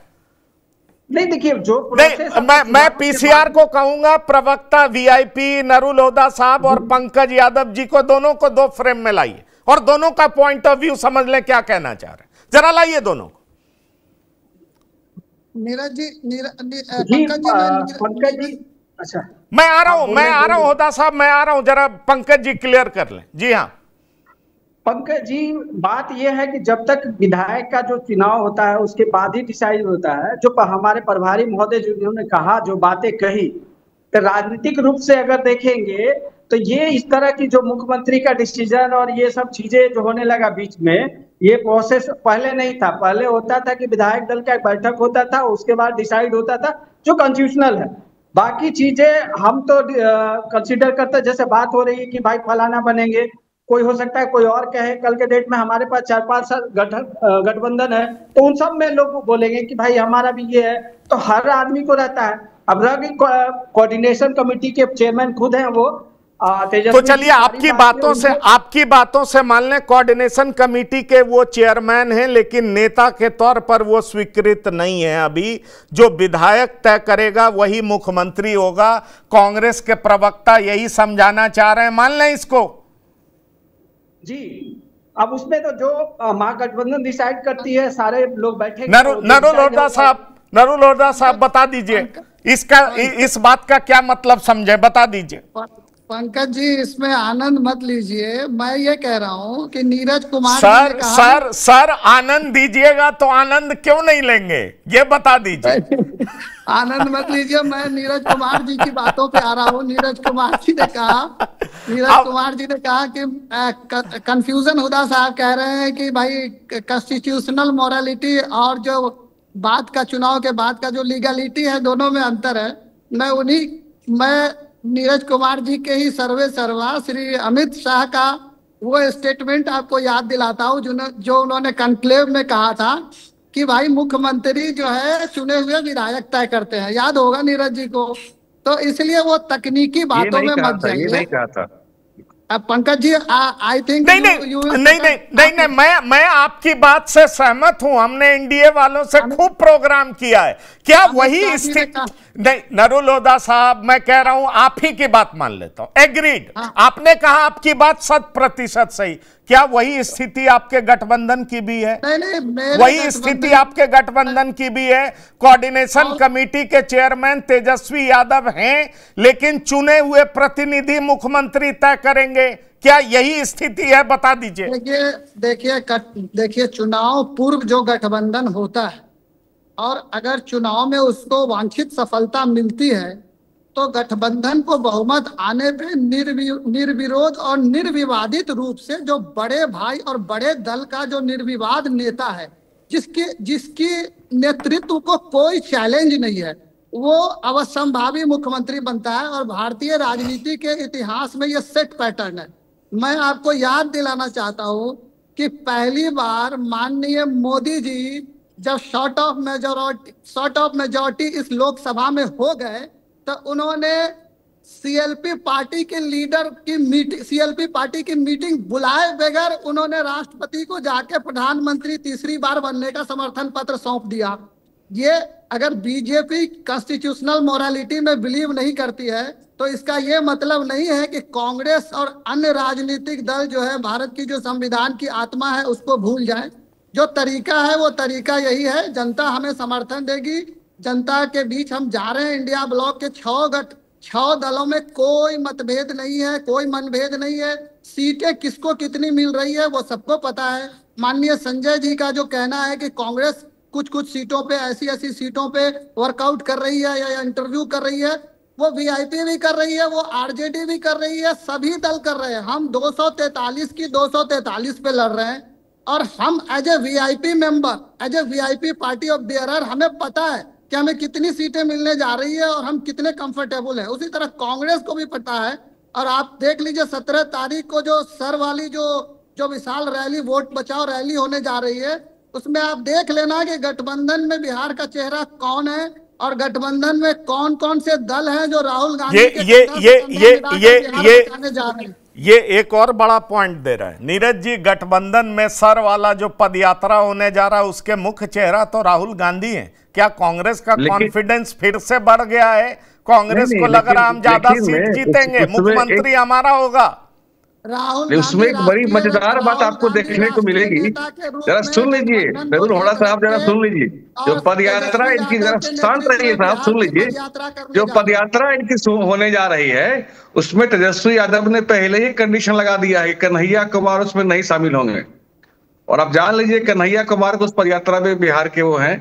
नहीं देखिए, जो नहीं, मैं पीसीआर को कहूंगा, प्रवक्ता वीआईपी नरुल हुड्डा साहब और पंकज यादव जी को, दोनों को दो फ्रेम में लाइए और दोनों का पॉइंट ऑफ व्यू समझ लें क्या कहना चाह रहे हैं। जरा लाइए दोनों को। नीरज जी, पंकज जी, अच्छा मैं आ रहा हूं हुड्डा साहब, मैं आ रहा हूं, जरा पंकज जी क्लियर कर लें। जी हाँ पंकज जी, बात यह है कि जब तक विधायक का जो चुनाव होता है उसके बाद ही डिसाइड होता है। जो हमारे प्रभारी महोदय जिन्होंने कहा, जो बातें कही, तो राजनीतिक रूप से अगर देखेंगे तो ये इस तरह की जो मुख्यमंत्री का डिसीजन और ये सब चीजें जो होने लगा बीच में, ये प्रोसेस पहले नहीं था। पहले होता था कि विधायक दल का एक बैठक होता था, उसके बाद डिसाइड होता था, जो कॉन्स्टिट्यूशनल है। बाकी चीजें हम तो कंसिडर करते, जैसे बात हो रही है कि भाई फलाना बनेंगे, कोई हो सकता है कोई और कहे, कल के डेट में हमारे पास 4-5 गठबंधन है, तो उन सब में लोग बोलेंगे कि भाई हमारा भी ये है, तो हर आदमी को रहता है। अब रही कोऑर्डिनेशन कमेटी के चेयरमैन खुद हैं वो तो चलिए आपकी बातों से मान लें कोऑर्डिनेशन कमेटी के वो चेयरमैन हैं, लेकिन नेता के तौर पर वो स्वीकृत नहीं है अभी। जो विधायक तय करेगा वही मुख्यमंत्री होगा। कांग्रेस के प्रवक्ता यही समझाना चाह रहे हैं, मान लें इसको जी। अब उसमें तो जो महागठबंधन डिसाइड करती है, सारे लोग बैठे। नरुल हुड्डा साहब बता दीजिए इस बात का क्या मतलब समझे, बता दीजिए। पंकज जी, इसमें आनंद मत लीजिए, मैं ये कह रहा हूँ कि नीरज कुमार सर आनंद दीजिएगा तो आनंद क्यों नहीं लेंगे, ये बता दीजिए। आनंद मत लीजिए, मैं नीरज कुमार जी की बातों पे आ रहा हूँ। नीरज कुमार जी ने कहा कि कंफ्यूजन हुड्डा साहब कह रहे हैं कि भाई कॉन्स्टिट्यूशनल मोरालिटी और जो बात का चुनाव के बाद का जो लीगलिटी है, दोनों में अंतर है। मैं नीरज कुमार जी के ही सर्वे सर्वा श्री अमित शाह का वो स्टेटमेंट आपको याद दिलाता हूँ, जो उन्होंने कॉन्क्लेव में कहा था कि भाई मुख्यमंत्री जो है चुने हुए विधायक तय करते हैं। याद होगा नीरज जी को, तो इसलिए वो तकनीकी बातों में मत जाइए। पंकज जी, आई थिंक नहीं, मैं आपकी बात से सहमत हूं। हमने एनडीए वालों से खूब प्रोग्राम किया है। क्या वही स्थिति, नहीं नरुल हुड्डा साहब, मैं कह रहा हूं आप ही की बात मान लेता हूं, एग्रीड। आपने कहा आपकी बात 100% सही, क्या वही स्थिति आपके गठबंधन की भी है? नहीं, वही स्थिति आपके गठबंधन की भी है। कोऑर्डिनेशन कमेटी के चेयरमैन तेजस्वी यादव हैं, लेकिन चुने हुए प्रतिनिधि मुख्यमंत्री तय करेंगे, क्या यही स्थिति है? बता दीजिए। देखिए चुनाव पूर्व जो गठबंधन होता है और अगर चुनाव में उसको वांछित सफलता मिलती है तो गठबंधन को बहुमत आने पे निर्विरोध और निर्विवादित रूप से जो बड़े भाई और बड़े दल का जो निर्विवाद नेता है, जिसकी नेतृत्व को कोई चैलेंज नहीं है, वो अवसंभावी मुख्यमंत्री बनता है। और भारतीय राजनीति के इतिहास में ये सेट पैटर्न है। मैं आपको याद दिलाना चाहता हूँ कि पहली बार माननीय मोदी जी जब शॉर्ट ऑफ मेजॉरिटी इस लोकसभा में हो गए तो उन्होंने सीएलपी पार्टी की मीटिंग बुलाए बगैर उन्होंने राष्ट्रपति को जाके प्रधानमंत्री तीसरी बार बनने का समर्थन पत्र सौंप दिया। ये अगर बीजेपी कॉन्स्टिट्यूशनल मोरालिटी में बिलीव नहीं करती है तो इसका ये मतलब नहीं है कि कांग्रेस और अन्य राजनीतिक दल जो है भारत की जो संविधान की आत्मा है उसको भूल जाए। जो तरीका है वो तरीका यही है, जनता हमें समर्थन देगी, जनता के बीच हम जा रहे हैं। इंडिया ब्लॉक के 6 दलों में कोई मतभेद नहीं है, कोई मनभेद नहीं है। सीटें किसको कितनी मिल रही है वो सबको पता है। माननीय संजय जी का जो कहना है कि कांग्रेस कुछ सीटों पे ऐसी सीटों पे वर्कआउट कर रही है या इंटरव्यू कर रही है, वो वीआईपी भी कर रही है, वो आरजेडी भी कर रही है, सभी दल कर रहे हैं। हम 243 की 243 पे लड़ रहे हैं और हम as a VIP member, as a VIP party of bearer, हमें पता है कि हमें कितनी सीटें मिलने जा रही है और हम कितने कंफर्टेबल हैं। उसी तरह कांग्रेस को भी पता है। और आप देख लीजिए 17 तारीख को जो सर वाली जो विशाल रैली, वोट बचाओ रैली होने जा रही है, उसमें आप देख लेना कि गठबंधन में बिहार का चेहरा कौन है और गठबंधन में कौन कौन से दल हैं जो राहुल गांधी ये एक और बड़ा पॉइंट दे रहा है नीरज जी। गठबंधन में सर वाला जो पदयात्रा होने जा रहा है उसके मुख्य चेहरा तो राहुल गांधी हैं। क्या कांग्रेस का कॉन्फिडेंस फिर से बढ़ गया है? कांग्रेस को लग रहा हम ज्यादा सीट जीतेंगे, मुख्यमंत्री हमारा होगा। उसमें एक बड़ी मजेदार बात आपको देखने को मिलेगी, जरा सुन लीजिए नरुल हुड्डा साहब, जरा सुन लीजिए। जो पदयात्रा इनकी, जरा शांत रहिए साहब, सुन लीजिए। जो पदयात्रा इनकी होने जा रही है उसमें तेजस्वी यादव ने पहले ही कंडीशन लगा दिया है, कन्हैया कुमार उसमें नहीं शामिल होंगे। और आप जान लीजिए कन्हैया कुमार को उस पदयात्रा में बिहार के वो हैं,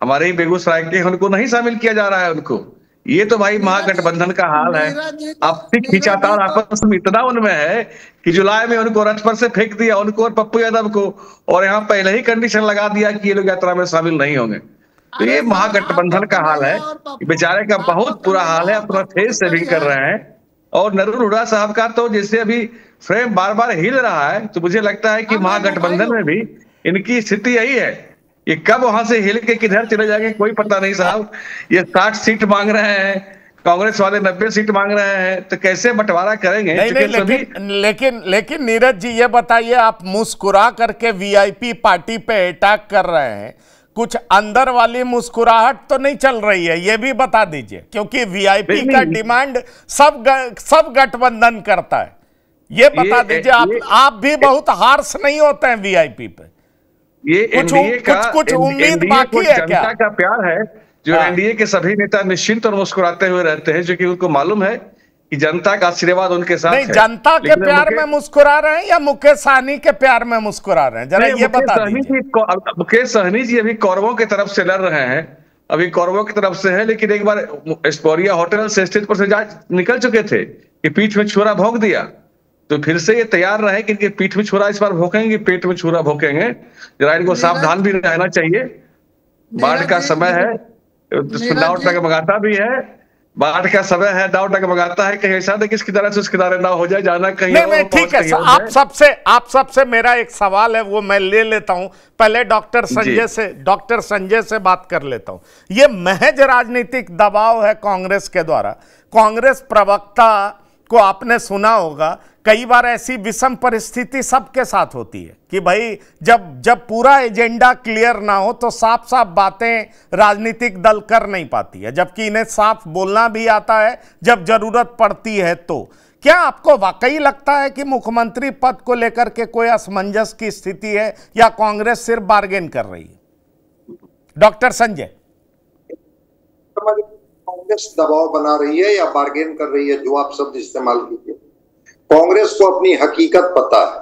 हमारे ही बेगूसराय के, उनको नहीं शामिल किया जा रहा है उनको। ये तो भाई महागठबंधन का हाल है। आपसी खींचातान आपस में इतना उनमें है कि जुलाई में उनको रथ पर से फेंक दिया, उनको और पप्पू यादव को, और यहाँ पहले ही कंडीशन लगा दिया कि ये लोग यात्रा में शामिल नहीं होंगे। तो ये महागठबंधन का हाल है, बेचारे का बहुत बुरा हाल है, अपना फेस सेविंग कर रहे हैं। और नरुल हुड्डा साहब का तो जैसे अभी फ्रेम बार बार हिल रहा है, तो मुझे लगता है कि महागठबंधन में भी इनकी स्थिति यही है। ये कब वहां से हिल के किधर चले जाएंगे कोई पता नहीं साहब। ये 60 सीट मांग रहे हैं, कांग्रेस वाले 90 सीट मांग रहे हैं, तो कैसे बंटवारा करेंगे? लेकिन नीरज जी ये बताइए, आप मुस्कुरा करके वीआईपी पार्टी पे अटैक कर रहे हैं, कुछ अंदर वाली मुस्कुराहट तो नहीं चल रही है, ये भी बता दीजिए, क्योंकि वीआईपी का डिमांड सब गठबंधन करता है। ये बता दीजिए, आप भी बहुत हार्श नहीं होते हैं वीआईपी पे? ये एनडीए का कुछ उम्मीद बाकी है क्या? जनता का प्यार है जो एनडीए के सभी नेता निश्चिंत और मुस्कुराते हुए रहते हैं, जो कि उनको मालूम है कि जनता का आशीर्वाद उनके साथ है। जनता के प्यार में मुस्कुरा रहे हैं या मुकेश सहनी के प्यार में मुस्कुरा रहे हैं, जरा ये बता दीजिए। मुकेश सहनी जी अभी कौरवों की तरफ से लड़ रहे हैं, अभी कौरवों की तरफ से है, लेकिन एक बार एस्पोरिया होटल से स्टेज पर से निकल चुके थे कि पीठ में छुरा भोंक दिया, तो फिर से ये तैयार रहे कि इनके पीठ में छुरा इस बार भोंकेंगे, पेट में छुरा भोंकेंगे। जरा इनको सावधान भी रहना चाहिए। बाढ़ का समय है, नाव टगमगाता भी है, बाढ़ का समय है, नाव टगमगाता है, कहीं ऐसा नहीं कि इसकी तरह से उसकी तरह ना हो जाए, जाना कहीं नहीं, ठीक है। आप सबसे मेरा एक सवाल है, वो मैं ले लेता हूं। पहले डॉक्टर संजय से बात कर लेता हूं। ये महज राजनीतिक दबाव है कांग्रेस के द्वारा। कांग्रेस प्रवक्ता को आपने सुना होगा कई बार ऐसी विषम परिस्थिति सबके साथ होती है कि भाई जब पूरा एजेंडा क्लियर ना हो तो साफ साफ बातें राजनीतिक दल कर नहीं पाती है, जबकि इन्हें साफ बोलना भी आता है जब जरूरत पड़ती है। तो क्या आपको वाकई लगता है कि मुख्यमंत्री पद को लेकर के कोई असमंजस की स्थिति है या कांग्रेस सिर्फ बार्गेन कर रही है? डॉक्टर संजय, कांग्रेस दबाव बना रही है या बार्गेन कर रही है, जो आप शब्द इस्तेमाल कीजिए। कांग्रेस को अपनी हकीकत पता है,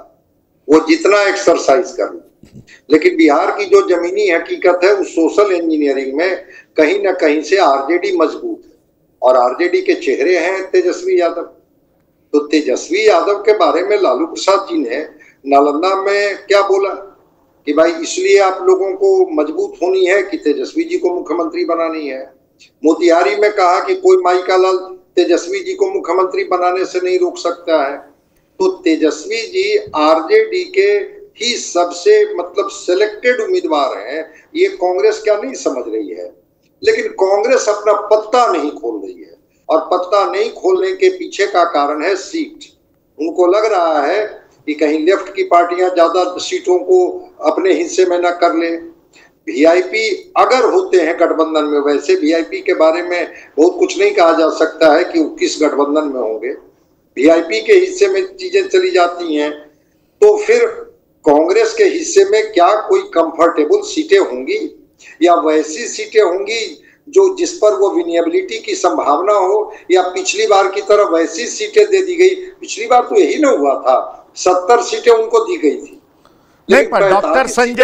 वो जितना एक्सरसाइज कर ले, लेकिन बिहार की जो जमीनी हकीकत है उस सोशल इंजीनियरिंग में कहीं ना कहीं से आरजेडी मजबूत है, और आरजेडी के चेहरे हैं तेजस्वी यादव। तो तेजस्वी यादव के बारे में लालू प्रसाद जी ने नालंदा में क्या बोला कि भाई इसलिए आप लोगों को मजबूत होनी है कि तेजस्वी जी को मुख्यमंत्री बनानी है। मोतिहारी में कहा कि कोई माई का लाल तेजस्वी जी को मुख्यमंत्री बनाने से नहीं रोक सकता है। तो तेजस्वी जी आरजेडी के ही सबसे मतलब सिलेक्टेड उम्मीदवार हैं, ये कांग्रेस क्या नहीं समझ रही है। लेकिन कांग्रेस अपना पत्ता नहीं खोल रही है, और पत्ता नहीं खोलने के पीछे का कारण है सीट। उनको लग रहा है कि कहीं लेफ्ट की पार्टियां ज्यादा सीटों को अपने हिस्से में न कर ले। वीआईपी अगर होते हैं गठबंधन में, वैसे वीआईपी के बारे में बहुत कुछ नहीं कहा जा सकता है कि वो किस गठबंधन में होंगे, वीआईपी के हिस्से में चीजें चली जाती हैं, तो फिर कांग्रेस के हिस्से में क्या कोई कंफर्टेबल सीटें होंगी, या वैसी सीटें होंगी जो जिस पर वो विनिएबिलिटी की संभावना हो, या पिछली बार की तरह वैसी सीटें दे दी गई। पिछली बार तो यही ना हुआ था, 70 सीटें उनको दी गई थी। नहीं, पर डॉक्टर संजय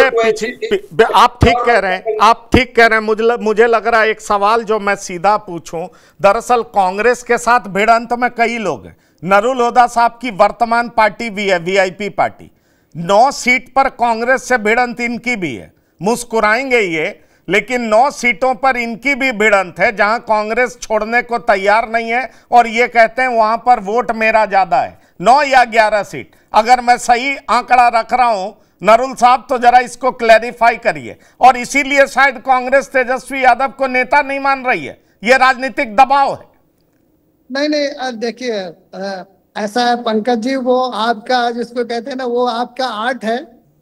आप ठीक कह रहे हैं, आप ठीक कह रहे हैं। मुझे लग रहा है एक सवाल जो मैं सीधा पूछूं, दरअसल कांग्रेस के साथ भिड़ंत में कई लोग हैं। नरुल हुदा साहब की वर्तमान पार्टी भी है वीआईपी पार्टी, 9 सीट पर कांग्रेस से भिड़ंत इनकी भी है। मुस्कुराएंगे ये, लेकिन 9 सीटों पर इनकी भी भिड़ंत है जहां कांग्रेस छोड़ने को तैयार नहीं है, और ये कहते हैं वहां पर वोट मेरा ज्यादा है। 9 या 11 सीट, अगर मैं सही आंकड़ा रख रहा हूं नरुल साहब, तो जरा इसको क्लैरिफाई करिए। और इसीलिए शायद कांग्रेस तेजस्वी यादव को नेता नहीं मान रही है, यह राजनीतिक दबाव है। नहीं, देखिए ऐसा है पंकज जी, वो आपका जिसको कहते हैं ना, वो आपका आर्ट है।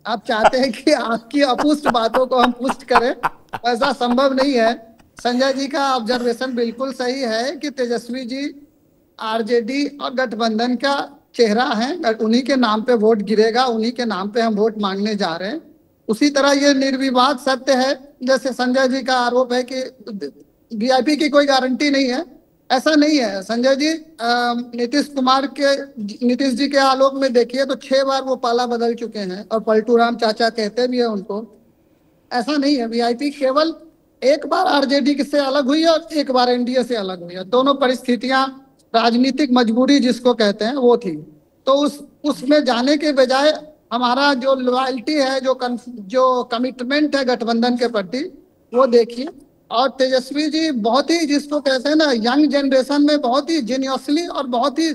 आप चाहते हैं कि आपकी अपुष्ट बातों को हम पुष्ट करें, ऐसा संभव नहीं है। संजय जी का ऑब्जर्वेशन बिल्कुल सही है कि तेजस्वी जी आरजेडी और गठबंधन का चेहरा है, उन्हीं के नाम पे वोट गिरेगा, उन्हीं के नाम पे हम वोट मांगने जा रहे हैं। उसी तरह ये निर्विवाद सत्य है, जैसे संजय जी का आरोप है कि वीआईपी की कोई गारंटी नहीं है, ऐसा नहीं है। संजय जी नीतीश जी के आलोक में देखिए तो 6 बार वो पाला बदल चुके हैं, और पलटू राम चाचा कहते भी है उनको। ऐसा नहीं है, वीआईपी केवल एक बार आरजेडी से अलग हुई है और एक बार एनडीए से अलग हुई है। दोनों परिस्थितियां राजनीतिक मजबूरी जिसको कहते हैं वो थी। तो उसमें जाने के बजाय हमारा जो लॉयल्टी है, जो कमिटमेंट है गठबंधन के प्रति, वो देखिए। और तेजस्वी जी बहुत ही जिसको कहते हैं ना, यंग जनरेशन में बहुत ही जीनियसली और बहुत ही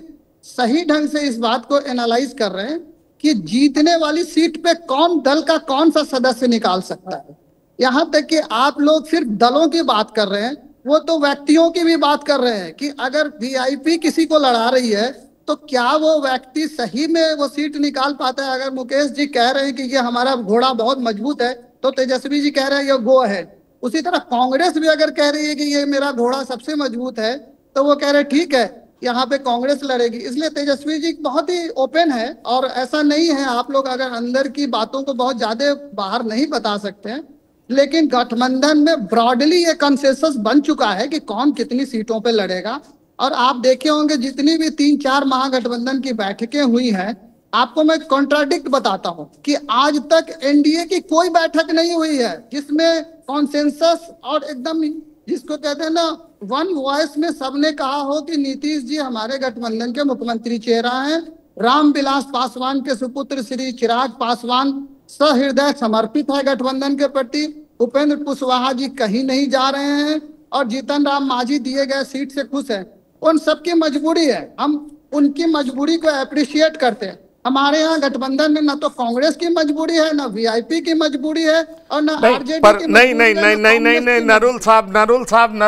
सही ढंग से इस बात को एनालाइज कर रहे हैं कि जीतने वाली सीट पे कौन दल का कौन सा सदस्य निकाल सकता है। यहाँ तक कि आप लोग सिर्फ दलों की बात कर रहे हैं, वो तो व्यक्तियों की भी बात कर रहे हैं कि अगर वीआईपी किसी को लड़ा रही है तो क्या वो व्यक्ति सही में वो सीट निकाल पाता है। अगर मुकेश जी कह रहे हैं कि ये हमारा घोड़ा बहुत मजबूत है, तो तेजस्वी जी कह रहे हैं ये गो है। उसी तरह कांग्रेस भी अगर कह रही है कि ये मेरा घोड़ा सबसे मजबूत है, तो वो कह रहे ठीक है यहाँ पे कांग्रेस लड़ेगी। इसलिए तेजस्वी जी बहुत ही ओपन है, और ऐसा नहीं है आप लोग अगर अंदर की बातों को बहुत ज्यादा बाहर नहीं बता सकते हैं, लेकिन गठबंधन में ब्रॉडली ये कंसेंसस बन चुका है कि कौन कितनी सीटों पे लड़ेगा। और आप देखे होंगे जितनी भी 3-4 महागठबंधन की बैठकें हुई हैं, आपको मैं कॉन्ट्राडिक्ट बताता हूं कि आज तक एनडीए की कोई बैठक नहीं हुई है जिसमें कॉन्सेंसस और एकदम जिसको कहते हैं ना वन वॉइस में सबने कहा हो कि नीतीश जी हमारे गठबंधन के मुख्यमंत्री चेहरा हैं। रामविलास पासवान के सुपुत्र श्री चिराग पासवान सहृदय समर्पित है गठबंधन के प्रति। उपेंद्र कुशवाहा जी कहीं नहीं जा रहे हैं, और जीतन राम मांझी दिए गए सीट से खुश है। उन सबकी मजबूरी है, हम उनकी मजबूरी को अप्रिशिएट करते हैं। हमारे यहाँ गठबंधन में ना तो कांग्रेस की मजबूरी है, ना वीआईपी की मजबूरी है, और ना आरजेडी पर की नहीं मजबूरी नहीं है, नहीं ना नहीं नहीं कांग्रेस नहीं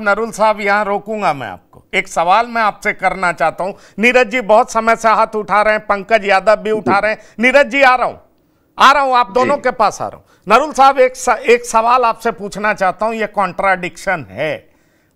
नरुल साहब यहाँ रोकूंगा मैं आपको। एक सवाल मैं आपसे करना चाहता हूं। नीरज जी बहुत समय से हाथ उठा रहे हैं, पंकज यादव भी उठा रहे हैं। नीरज जी आ रहा हूं आप दोनों के पास आ रहा हूं। नरुल साहब एक सवाल आपसे पूछना चाहता हूं। ये कॉन्ट्राडिक्शन है,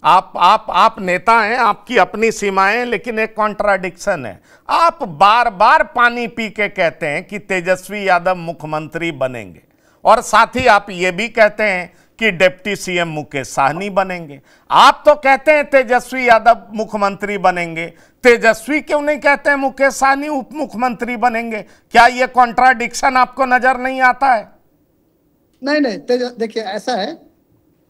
आप नेता हैं, आपकी अपनी सीमाएं हैं, लेकिन एक कॉन्ट्राडिक्शन है। आप बार बार पानी पी के कहते हैं कि तेजस्वी यादव मुख्यमंत्री बनेंगे, और साथ ही आप ये भी कहते हैं कि डिप्टी सीएम मुकेश साहनी बनेंगे। आप तो कहते हैं तेजस्वी यादव मुख्यमंत्री बनेंगे, तेजस्वी क्यों नहीं कहते हैं मुकेश साहनी उप मुख्यमंत्री बनेंगे? क्या यह कॉन्ट्राडिक्शन आपको नजर नहीं आता है? नहीं देखिए, ऐसा है,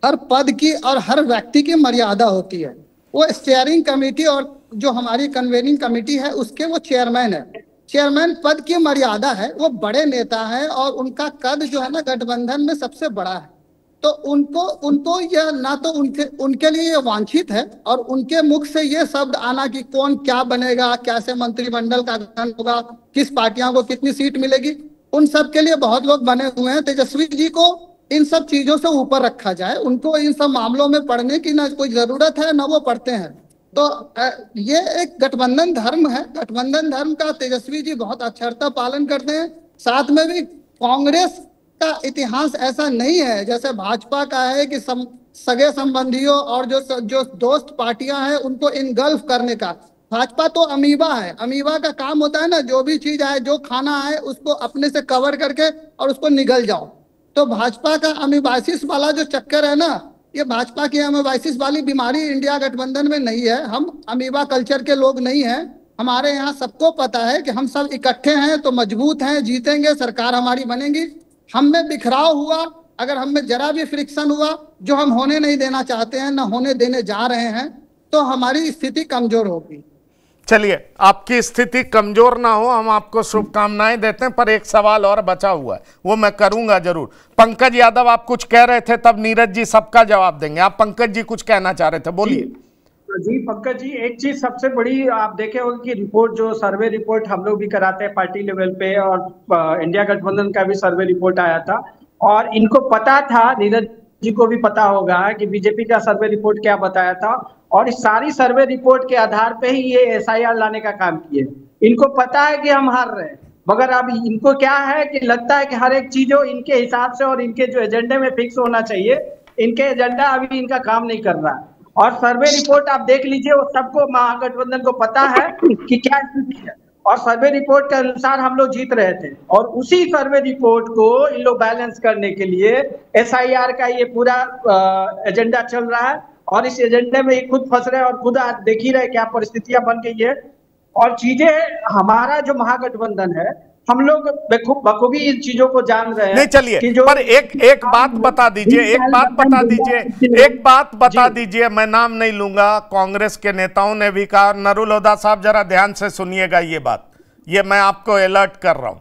हर पद की और हर व्यक्ति की मर्यादा होती है। वो स्टीयरिंग कमेटी और जो हमारी कन्वेनिंग कमेटी है उसके वो चेयरमैन है। चेयरमैन पद की मर्यादा है, वो बड़े नेता है और उनका कद जो है ना गठबंधन में सबसे बड़ा है। तो उनको यह ना तो उनके लिए ये वांछित है, और उनके मुख से ये शब्द आना कि कौन क्या बनेगा, कैसे मंत्रिमंडल का गठन होगा, किस पार्टियों को कितनी सीट मिलेगी, उन सब के लिए बहुत लोग बने हुए हैं। तेजस्वी जी को इन सब चीजों से ऊपर रखा जाए, उनको इन सब मामलों में पढ़ने की ना कोई जरूरत है, ना वो पढ़ते हैं। तो ये एक गठबंधन धर्म है। गठबंधन धर्म का तेजस्वी जी बहुत अक्षरता पालन करते हैं। साथ में भी कांग्रेस का इतिहास ऐसा नहीं है जैसे भाजपा का है कि सगे संबंधियों और जो दोस्त पार्टियां हैं उनको इनगल्फ करने का। भाजपा तो अमीबा है, अमीबा का काम होता है ना, जो भी चीज आए, जो खाना आए उसको अपने से कवर करके और उसको निगल जाओ। तो भाजपा का अमीबाइसिस वाला जो चक्कर है ना, ये भाजपा की अमीबाइसिस वाली बीमारी इंडिया गठबंधन में नहीं है। हम अमीबा कल्चर के लोग नहीं हैं। हमारे यहाँ सबको पता है कि हम सब इकट्ठे हैं तो मजबूत हैं, जीतेंगे, सरकार हमारी बनेगी। हम में बिखराव हुआ, अगर हम में जरा भी फ्रिक्शन हुआ, जो हम होने नहीं देना चाहते हैं, ना होने देने जा रहे हैं, तो हमारी स्थिति कमजोर होगी। चलिए, आपकी स्थिति कमजोर ना हो, हम आपको शुभकामनाएं देते हैं, पर एक सवाल और बचा हुआ है, वो मैं करूंगा जरूर। पंकज यादव, आप कुछ कह रहे थे, तब नीरज जी सबका जवाब देंगे। आप पंकज जी कुछ कहना चाह रहे थे, बोलिए। जी पंकज जी, एक चीज सबसे बड़ी आप देखे होंगे कि रिपोर्ट, जो सर्वे रिपोर्ट हम लोग भी कराते हैं पार्टी लेवल पे, और इंडिया गठबंधन का भी सर्वे रिपोर्ट आया था, और इनको पता था, नीरज जी को भी पता होगा कि बीजेपी का सर्वे रिपोर्ट क्या बताया था, और इस सारी सर्वे रिपोर्ट के आधार पे ही ये एसआईआर लाने का काम किए। इनको पता है कि हम हार रहे हैं, मगर अब इनको क्या है कि लगता है कि हर एक चीज इनके हिसाब से और इनके जो एजेंडे में फिक्स होना चाहिए, इनके एजेंडा अभी इनका काम नहीं कर रहा है। और सर्वे रिपोर्ट आप देख लीजिए, वो सबको महागठबंधन को पता है कि क्या स्थिति है, और सर्वे रिपोर्ट के अनुसार हम लोग जीत रहे थे, और उसी सर्वे रिपोर्ट को इन लोग बैलेंस करने के लिए एसआईआर का ये पूरा एजेंडा चल रहा है, और इस एजेंडे में ये खुद फंस रहे हैं, और खुद आज देख ही रहे क्या परिस्थितियां बन गई है। और चीजें, हमारा जो महागठबंधन है, हम लोग बखूबी इन चीजों को जान रहे हैं। नहीं, चलिए, पर एक बात बता दीजिए, एक बात बता दीजिए, मैं नाम नहीं लूंगा, कांग्रेस के नेताओं ने भी कहा। नरुल हुदा साहब जरा ध्यान से सुनिएगा ये बात, ये मैं आपको अलर्ट कर रहा हूं।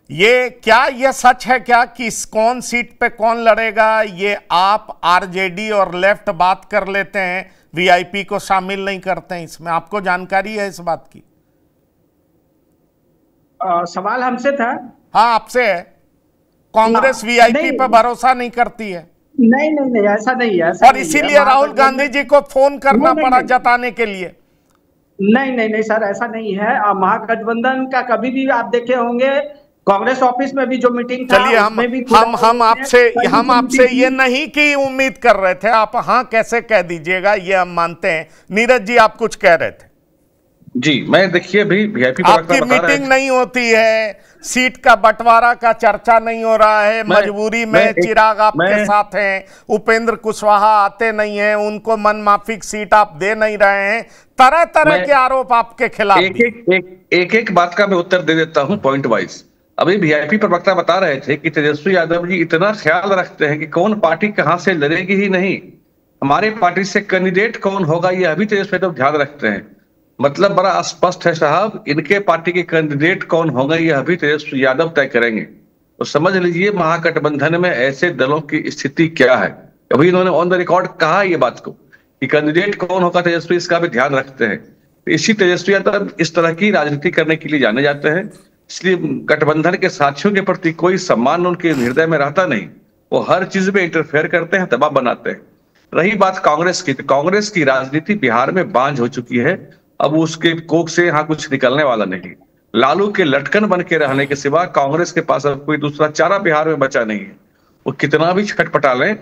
ये सच है क्या कि कौन सीट पे कौन लड़ेगा, ये आप आरजेडी और लेफ्ट बात कर लेते हैं, वीआईपी को शामिल नहीं करते हैं इसमें? आपको जानकारी है इस बात की? सवाल हमसे था? हाँ, आपसे है। कांग्रेस वीआईपी पे भरोसा नहीं करती है? नहीं, ऐसा नहीं है। और इसीलिए राहुल गांधी जी को फोन करना पड़ा जताने के लिए? नहीं सर, ऐसा नहीं है। महागठबंधन का कभी भी आप देखे होंगे, कांग्रेस ऑफिस में भी जो मीटिंग था, चलिए, हम आपसे ये नहीं कि उम्मीद कर रहे थे, आप हाँ कैसे कह दीजिएगा, ये हम मानते हैं। नीरज जी, आप कुछ कह रहे थे? जी, मैं देखिए अभी वीआईपी आपकी मीटिंग नहीं होती है, सीट का बंटवारा का चर्चा नहीं हो रहा है, मजबूरी में चिराग आपके साथ हैं, उपेंद्र कुशवाहा आते नहीं हैं, उनको मनमाफिक सीट आप दे नहीं रहे हैं, तरह तरह के आरोप आपके खिलाफ। एक बात का मैं उत्तर दे देता हूं पॉइंट वाइज। अभी वीआईपी प्रवक्ता बता रहे थे कि तेजस्वी यादव जी इतना ख्याल रखते हैं कि कौन पार्टी कहां से लड़ेगी ही नहीं, हमारे पार्टी से कैंडिडेट कौन होगा ये अभी तेजस्वी यादव ध्यान रखते हैं। मतलब बड़ा स्पष्ट है साहब, इनके पार्टी के कैंडिडेट कौन होगा ये अभी तेजस्वी यादव तय करेंगे। तो समझ लीजिए महागठबंधन में ऐसे दलों की स्थिति क्या है। अभी इन्होंने ऑन द रिकॉर्ड कहा ये बात को कि कैंडिडेट कौन होगा तेजस्वी, इसका भी ध्यान रखते हैं। इसी तेजस्वी यादव इस तरह की राजनीति करने के लिए जाने जाते हैं, इसलिए गठबंधन के साथियों के प्रति कोई सम्मान उनके हृदय में रहता नहीं। वो हर चीज में इंटरफेयर करते हैं, दबाव बनाते हैं। रही बात कांग्रेस की, तो कांग्रेस की राजनीति बिहार में बांझ हो चुकी है। अब उसके कोख से यहाँ कुछ निकलने वाला नहीं। लालू के लटकन बन के रहने के सिवा कांग्रेस के पास अब कोई दूसरा चारा बिहार में बचा नहीं है। वो कितना भी छटपटा लें,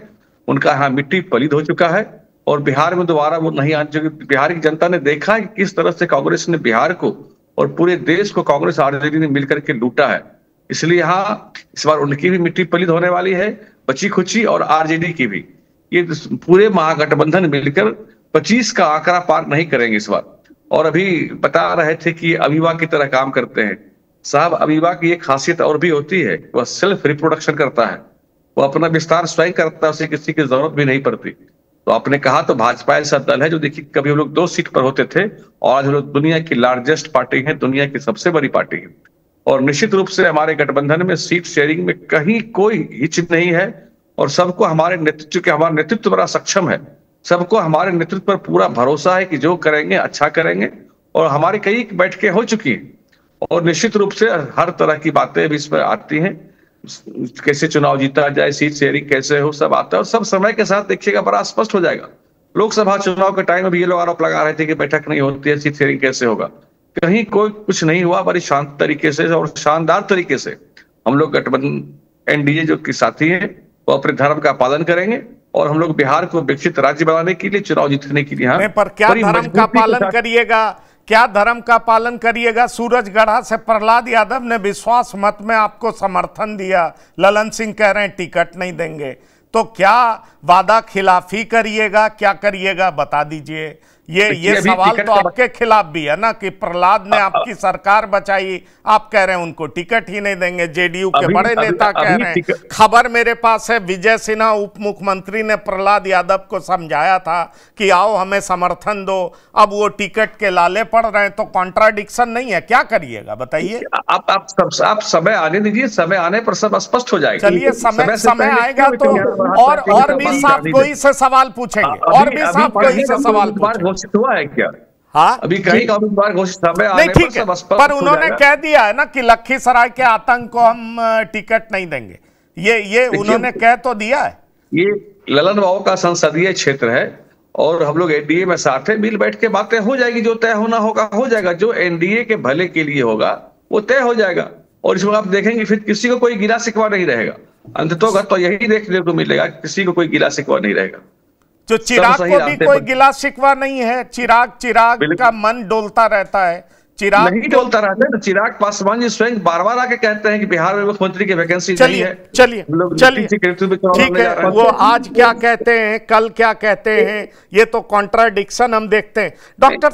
उनका यहाँ मिट्टी पलीद हो चुका है और बिहार में दोबारा वो नहीं आ चुकी। बिहार की जनता ने देखा है कि किस तरह से कांग्रेस ने बिहार को और पूरे देश को कांग्रेस आरजेडी ने मिलकर के लूटा है। इसलिए यहाँ इस बार उनकी भी मिट्टी पलीद होने वाली है, बची खुची, और आरजेडी की भी। ये पूरे महागठबंधन मिलकर 25 का आंकड़ा पार नहीं करेंगे इस बार। और अभी बता रहे थे कि अमीबा की तरह काम करते हैं। साहब, अमीबा की एक खासियत और भी होती है, वह सेल्फ रिप्रोडक्शन करता है, वो अपना विस्तार स्वयं करता है, उसे किसी की जरूरत भी नहीं पड़ती। तो आपने कहा तो भाजपा ऐसा दल है जो देखिए कभी हम लोग 2 सीट पर होते थे और आज हम लोग दुनिया की लार्जेस्ट पार्टी है, दुनिया की सबसे बड़ी पार्टी है। और निश्चित रूप से हमारे गठबंधन में सीट शेयरिंग में कहीं कोई हिच नहीं है और सबको हमारे नेतृत्व के, हमारा नेतृत्व बड़ा सक्षम है, सबको हमारे नेतृत्व पर पूरा भरोसा है कि जो करेंगे अच्छा करेंगे। और हमारी कई बैठकें हो चुकी हैं और निश्चित रूप से हर तरह की बातें भी इसमें आती हैं, कैसे चुनाव जीता जाए, सीट शेयरिंग कैसे हो, सब आता है। और सब समय के साथ देखिएगा बड़ा स्पष्ट हो जाएगा। लोकसभा चुनाव के टाइम में भी ये लोग आरोप लगा रहे थे कि बैठक नहीं होती है, सीट शेयरिंग कैसे होगा। कहीं कोई कुछ नहीं हुआ, बड़ी शांत तरीके से और शानदार तरीके से हम लोग गठबंधन एनडीए जो के साथी हैं वो अपने धर्म का पालन करेंगे और हम लोग बिहार को विकसित राज्य बनाने के लिए, चुनाव जीतने के लिए पर क्या धर्म का पालन करिएगा, क्या धर्म का पालन करिएगा? सूरजगढ़ा से प्रहलाद यादव ने विश्वास मत में आपको समर्थन दिया, ललन सिंह कह रहे हैं टिकट नहीं देंगे, तो क्या वादा खिलाफी करिएगा, क्या करिएगा बता दीजिए। ये सवाल तो आपके खिलाफ भी है ना कि प्रहलाद ने आपकी सरकार बचाई, आप कह रहे हैं उनको टिकट ही नहीं देंगे। जेडीयू के बड़े नेता कह रहे हैं, खबर मेरे पास है विजय सिन्हा उप मुख्यमंत्री ने प्रहलाद यादव को समझाया था कि आओ हमें समर्थन दो, अब वो टिकट के लाले पड़ रहे हैं, तो कॉन्ट्राडिक्शन नहीं है? क्या करिएगा बताइए। आप समय आने दीजिए, समय आने पर सब स्पष्ट हो जाएगा। चलिए समय आएगा तो और भी साफ कोई से सवाल पूछेंगे, और भी साफ कोई से सवाल पूछेंगे। हुआ है क्या? हाँ, अभी कहीं का उम्मीदवार घोषित समय आने नहीं, ठीक है, पर उन्होंने कह दिया है ना कि लखीसराय के आतंक को हम टिकट नहीं देंगे, ये उन्होंने कह तो दिया है। ये ललन बाबू का संसदीय क्षेत्र है और हम लोग एनडीए में साथ हैं, मिल बैठ के बातें हो जाएगी, जो तय होना होगा हो जाएगा, जो एनडीए के भले के लिए होगा वो तय हो जाएगा। और इसमें आप देखेंगे फिर किसी को कोई गिला शिकवा नहीं रहेगा। अंततः तो यही देखने को मिलेगा, किसी को कोई गिला शिकवा नहीं रहेगा। जो चिराग को भी कोई गिला शिकवा नहीं है, चिराग का मन डोलता रहता है, चिराग नहीं डोलता रहता है। तो चिराग पासवान जी स्वयं बार-बार आके कहते हैं कि बिहार में मुख्यमंत्री की वैकेंसी नहीं है। चलिए ठीक है, वो आज क्या कहते हैं, कल क्या कहते हैं, ये तो कॉन्ट्राडिक्शन हम देखते हैं। डॉक्टर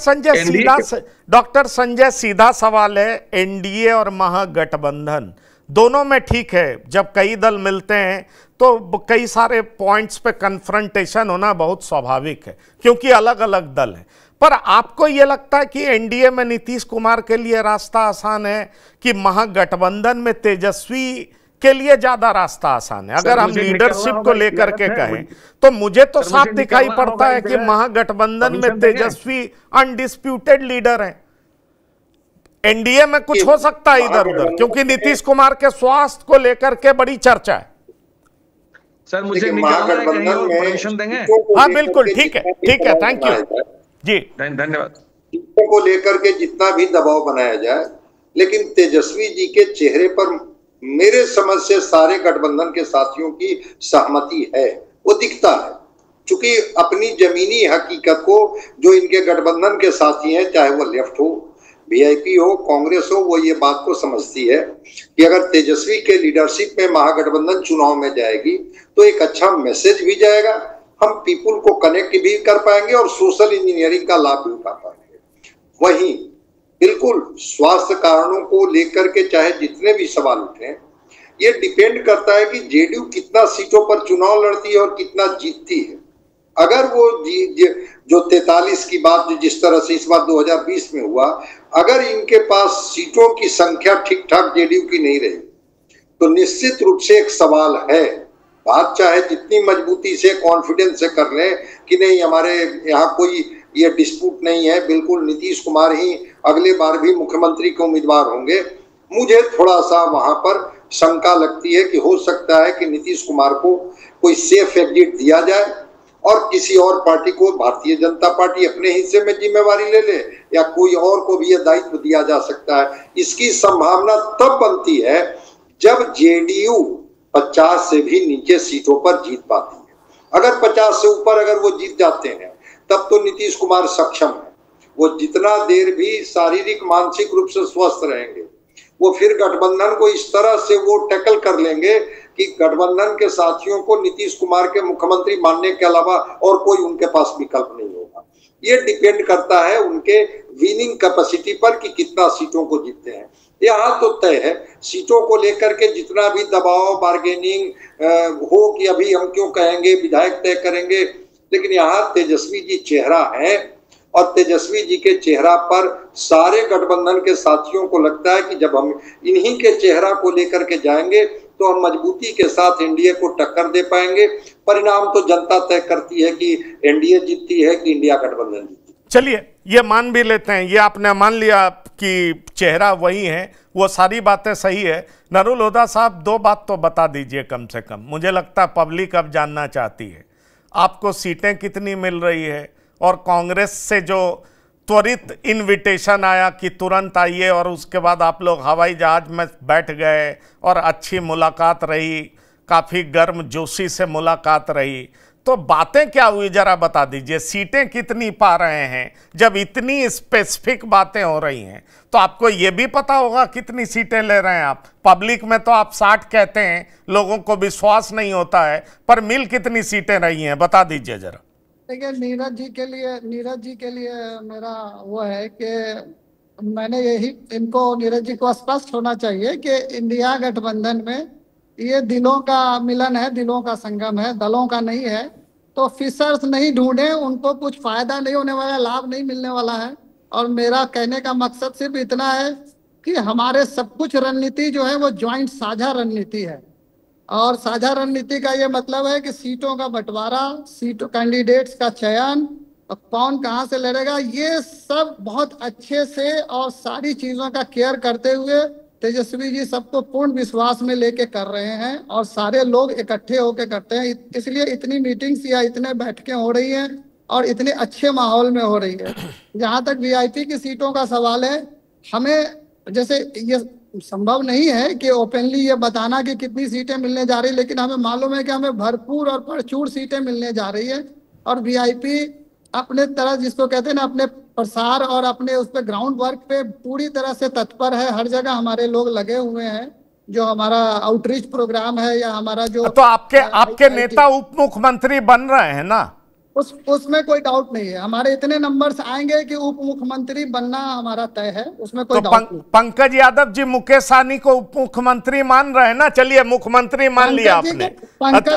संजय सीधा सवाल है, एनडीए और महागठबंधन दोनों में ठीक है, जब कई दल मिलते हैं तो कई सारे पॉइंट्स पे कन्फ्रंटेशन होना बहुत स्वाभाविक है क्योंकि अलग अलग दल हैं। पर आपको यह लगता है कि एनडीए में नीतीश कुमार के लिए रास्ता आसान है कि महागठबंधन में तेजस्वी के लिए ज्यादा रास्ता आसान है? अगर हम लीडरशिप को लेकर के कहें तो मुझे तो साफ दिखाई पड़ता है कि महागठबंधन में तेजस्वी अनडिस्प्यूटेड लीडर हैं। एनडीए में कुछ हो सकता है इधर उधर, क्योंकि नीतीश कुमार के स्वास्थ्य को लेकर के बड़ी चर्चा है। सर मुझे परमिशन देंगे? हाँ बिल्कुल, ठीक है, थैंक यू जी, धन्यवाद। को लेकर के जितना भी दबाव बनाया जाए, लेकिन तेजस्वी जी के चेहरे पर मेरे समझ से सारे गठबंधन के साथियों की सहमति है, वो दिखता है। चूंकि अपनी जमीनी हकीकत को जो इनके गठबंधन के साथी हैं, चाहे वो लेफ्ट हो, वीआईपी हो, कांग्रेस हो, वो ये बात को समझती है कि अगर तेजस्वी के लीडरशिप में महागठबंधन चुनाव में जाएगी तो एक अच्छा मैसेज भी जाएगा, हम पीपुल को कनेक्ट भी कर पाएंगे और सोशल इंजीनियरिंग का लाभ भी उठा पाएंगे। वहीं बिल्कुल स्वास्थ्य कारणों को लेकर के चाहे जितने भी सवाल उठे, ये डिपेंड करता है कि जेडीयू कितना सीटों पर चुनाव लड़ती है और कितना जीतती है। अगर वो जो 43 की बात जिस तरह से इस बार 2020 में हुआ, अगर इनके पास सीटों की संख्या ठीक ठाक जेडीयू की नहीं रही तो निश्चित रूप से एक सवाल है, बात चाहे जितनी मजबूती से कॉन्फिडेंस से कर ले कि नहीं हमारे यहाँ कोई ये डिस्प्यूट नहीं है, बिल्कुल नीतीश कुमार ही अगले बार भी मुख्यमंत्री के उम्मीदवार होंगे। मुझे थोड़ा सा वहां पर शंका लगती है कि हो सकता है कि नीतीश कुमार को कोई सेफ एग्जिट दिया जाए और किसी और पार्टी को, भारतीय जनता पार्टी अपने हिस्से में जिम्मेवारी ले ले, या कोई और को भी यह दायित्व दिया जा सकता है। इसकी संभावना तब बनती है जब जेडीयू 50 से भी नीचे सीटों पर जीत पाती है। अगर 50 से ऊपर अगर वो जीत जाते हैं तब तो नीतीश कुमार सक्षम है। वो जितना देर भी शारीरिक मानसिक रूप से स्वस्थ रहेंगे, वो फिर गठबंधन को इस तरह से वो टैकल कर लेंगे कि गठबंधन के साथियों को नीतीश कुमार के मुख्यमंत्री मानने के अलावा और कोई उनके पास विकल्प नहीं होगा। ये डिपेंड करता है उनके विनिंग कैपेसिटी पर कि कितना सीटों को जीतते हैं। यहाँ तो तय है, सीटों को लेकर के जितना भी दबाव बार्गेनिंग हो कि अभी हम क्यों कहेंगे, विधायक तय करेंगे, लेकिन यहाँ तेजस्वी जी चेहरा है और तेजस्वी जी के चेहरा पर सारे गठबंधन के साथियों को लगता है कि जब हम इन्हीं के चेहरा को लेकर के जाएंगे तो हम मजबूती के साथ एनडीए को टक्कर दे पाएंगे। परिणाम तो जनता तय करती है कि एनडीए जीतती है कि इंडिया गठबंधन जीतती है। चलिए ये मान भी लेते हैं, ये आपने मान लिया कि चेहरा वही है, वो सारी बातें सही है। नरुल लोधा साहब, दो बात तो बता दीजिए कम से कम, मुझे लगता है पब्लिक अब जानना चाहती है आपको सीटें कितनी मिल रही है, और कांग्रेस से जो त्वरित इनविटेशन आया कि तुरंत आइए और उसके बाद आप लोग हवाई जहाज में बैठ गए और अच्छी मुलाकात रही, काफ़ी गर्म जोशी से मुलाकात रही, तो बातें क्या हुई जरा बता दीजिए। सीटें कितनी पा रहे हैं? जब इतनी स्पेसिफिक बातें हो रही हैं तो आपको ये भी पता होगा कितनी सीटें ले रहे हैं आप। पब्लिक में तो आप 60 कहते हैं, लोगों को विश्वास नहीं होता है, पर मिल कितनी सीटें रही हैं बता दीजिए जरा। देखिए, नीरज जी के लिए मेरा वो है कि मैंने यही, इनको नीरज जी को स्पष्ट होना चाहिए कि इंडिया गठबंधन में ये दिलों का मिलन है, दिलों का संगम है, दलों का नहीं है। तो फिशर्स नहीं ढूंढे, उनको कुछ फायदा नहीं होने वाला, लाभ नहीं मिलने वाला है। और मेरा कहने का मकसद सिर्फ इतना है कि हमारे सब कुछ रणनीति जो है वो ज्वाइंट साझा रणनीति है। और साझा रणनीति का ये मतलब है कि सीटों का बंटवारा, सीटों कैंडिडेट्स का चयन, कौन कहाँ से लड़ेगा, ये सब बहुत अच्छे से और सारी चीज़ों का केयर करते हुए तेजस्वी जी सबको पूर्ण विश्वास में लेके कर रहे हैं और सारे लोग इकट्ठे होके करते हैं। इसलिए इतनी मीटिंग्स या इतने बैठकें हो रही हैं और इतने अच्छे माहौल में हो रही है। जहाँ तक वीआईपी की सीटों का सवाल है, हमें जैसे ये संभव नहीं है कि ओपनली ये बताना कि कितनी सीटें मिलने जा रही, लेकिन हमें मालूम है कि हमें भरपूर और प्रचुर सीटें मिलने जा रही है। और वीआईपी अपने तरह, जिसको कहते हैं ना, अपने प्रसार और अपने उस पे ग्राउंड वर्क पे पूरी तरह से तत्पर है। हर जगह हमारे लोग लगे हुए हैं। जो हमारा आउटरीच प्रोग्राम है या हमारा जो, तो आपके नेता उप मुख्यमंत्री बन रहे हैं ना, उसमें कोई डाउट नहीं है। हमारे इतने नंबर्स आएंगे कि उप मुख्यमंत्री बनना हमारा तय है, उसमें कोई डाउट नहीं। पंकज यादव जी मुकेश सहनी को उप मुख्यमंत्री मान रहे हैं ना? चलिए मुख्यमंत्री मान लिया आपने,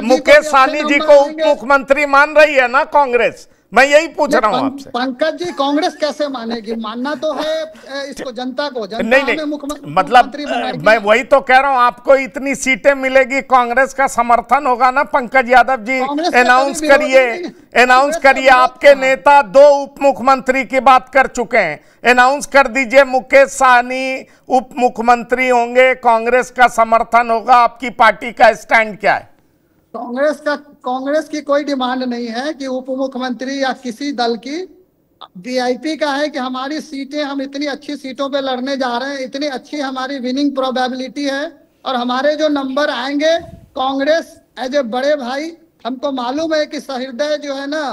मुकेश सहनी जी को उप मुख्यमंत्री मान रही है ना कांग्रेस? मैं यही पूछ रहा हूँ आपसे। पंकज जी, कांग्रेस कैसे मानेगी? मानना तो है इसको जनता को, जनता नहीं, मतलब मैं वही तो कह रहा हूँ, आपको इतनी सीटें मिलेगी, कांग्रेस का समर्थन होगा ना? पंकज यादव जी अनाउंस करिए। आपके नेता 2 उप मुख्यमंत्री की बात कर चुके हैं, अनाउंस कर दीजिए मुकेश सहनी उप मुख्यमंत्री होंगे, कांग्रेस का समर्थन होगा। आपकी पार्टी का स्टैंड क्या है? कांग्रेस की कोई डिमांड नहीं है कि उप मुख्यमंत्री या किसी दल की। वीआईपी का है कि हमारी सीटें, हम इतनी अच्छी सीटों पे लड़ने जा रहे हैं, इतनी अच्छी हमारी विनिंग प्रोबेबिलिटी है और हमारे जो नंबर आएंगे, कांग्रेस एज ए बड़े भाई, हमको मालूम है कि सहृदय जो है ना,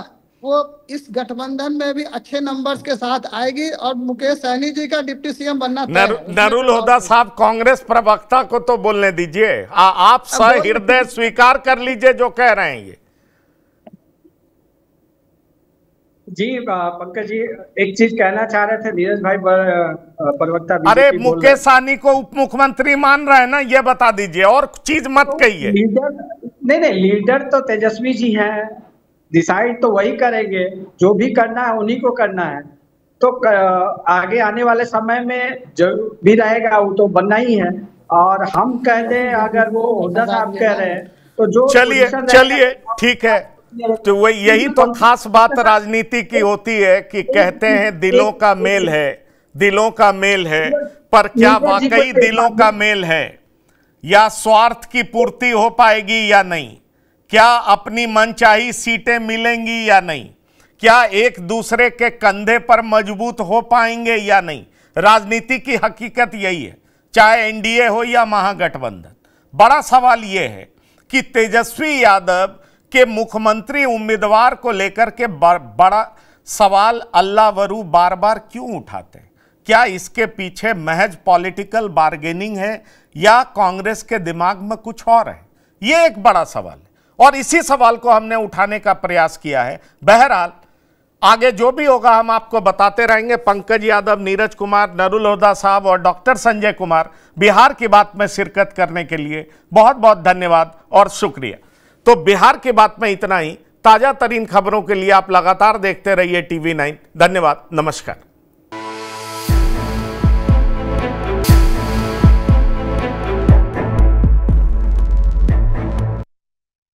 वो इस गठबंधन में भी अच्छे नंबर्स के साथ आएगी और मुकेश सहनी जी का डिप्टी सीएम बनना। नरुल लोधा साहब, कांग्रेस प्रवक्ता को तो बोलने दीजिए। आप सहृदय स्वीकार कर लीजिए जो कह रहे हैं ये। जी पंकज जी, एक चीज कहना चाह रहे थे नीरज भाई, प्रवक्ता। अरे मुकेश सहनी को उप मुख्यमंत्री मान रहे हैं ना, ये बता दीजिए, और चीज मत कहिए। नहीं, लीडर तो तेजस्वी जी हैं, डिसाइड तो वही करेंगे, जो भी करना है उन्हीं को करना है। तो आगे आने वाले समय में जो भी रहेगा वो तो बनना ही है। और हम कह दें, अगर वो हुड्डा साहब कह रहे हैं तो जो चलिए ठीक है, तो वही यही तो खास बात राजनीति की होती है कि कहते हैं दिलों का मेल है, दिलों का मेल है, पर क्या वाकई दिलों का मेल है या स्वार्थ की पूर्ति हो पाएगी या नहीं? क्या अपनी मनचाही सीटें मिलेंगी या नहीं? क्या एक दूसरे के कंधे पर मजबूत हो पाएंगे या नहीं? राजनीति की हकीकत यही है, चाहे एनडीए हो या महागठबंधन। बड़ा सवाल यह है कि तेजस्वी यादव के मुख्यमंत्री उम्मीदवार को लेकर के बड़ा सवाल अल्लावरू बार बार क्यों उठाते हैं? क्या इसके पीछे महज पॉलिटिकल बार्गेनिंग है या कांग्रेस के दिमाग में कुछ और है? यह एक बड़ा सवाल है और इसी सवाल को हमने उठाने का प्रयास किया है। बहरहाल आगे जो भी होगा हम आपको बताते रहेंगे। पंकज यादव, नीरज कुमार, नरुल हुदा साहब और डॉक्टर संजय कुमार बिहार की बात में शिरकत करने के लिए बहुत बहुत धन्यवाद और शुक्रिया। तो बिहार की बात में इतना ही। ताजा तरीन खबरों के लिए आप लगातार देखते रहिए TV9। धन्यवाद, नमस्कार।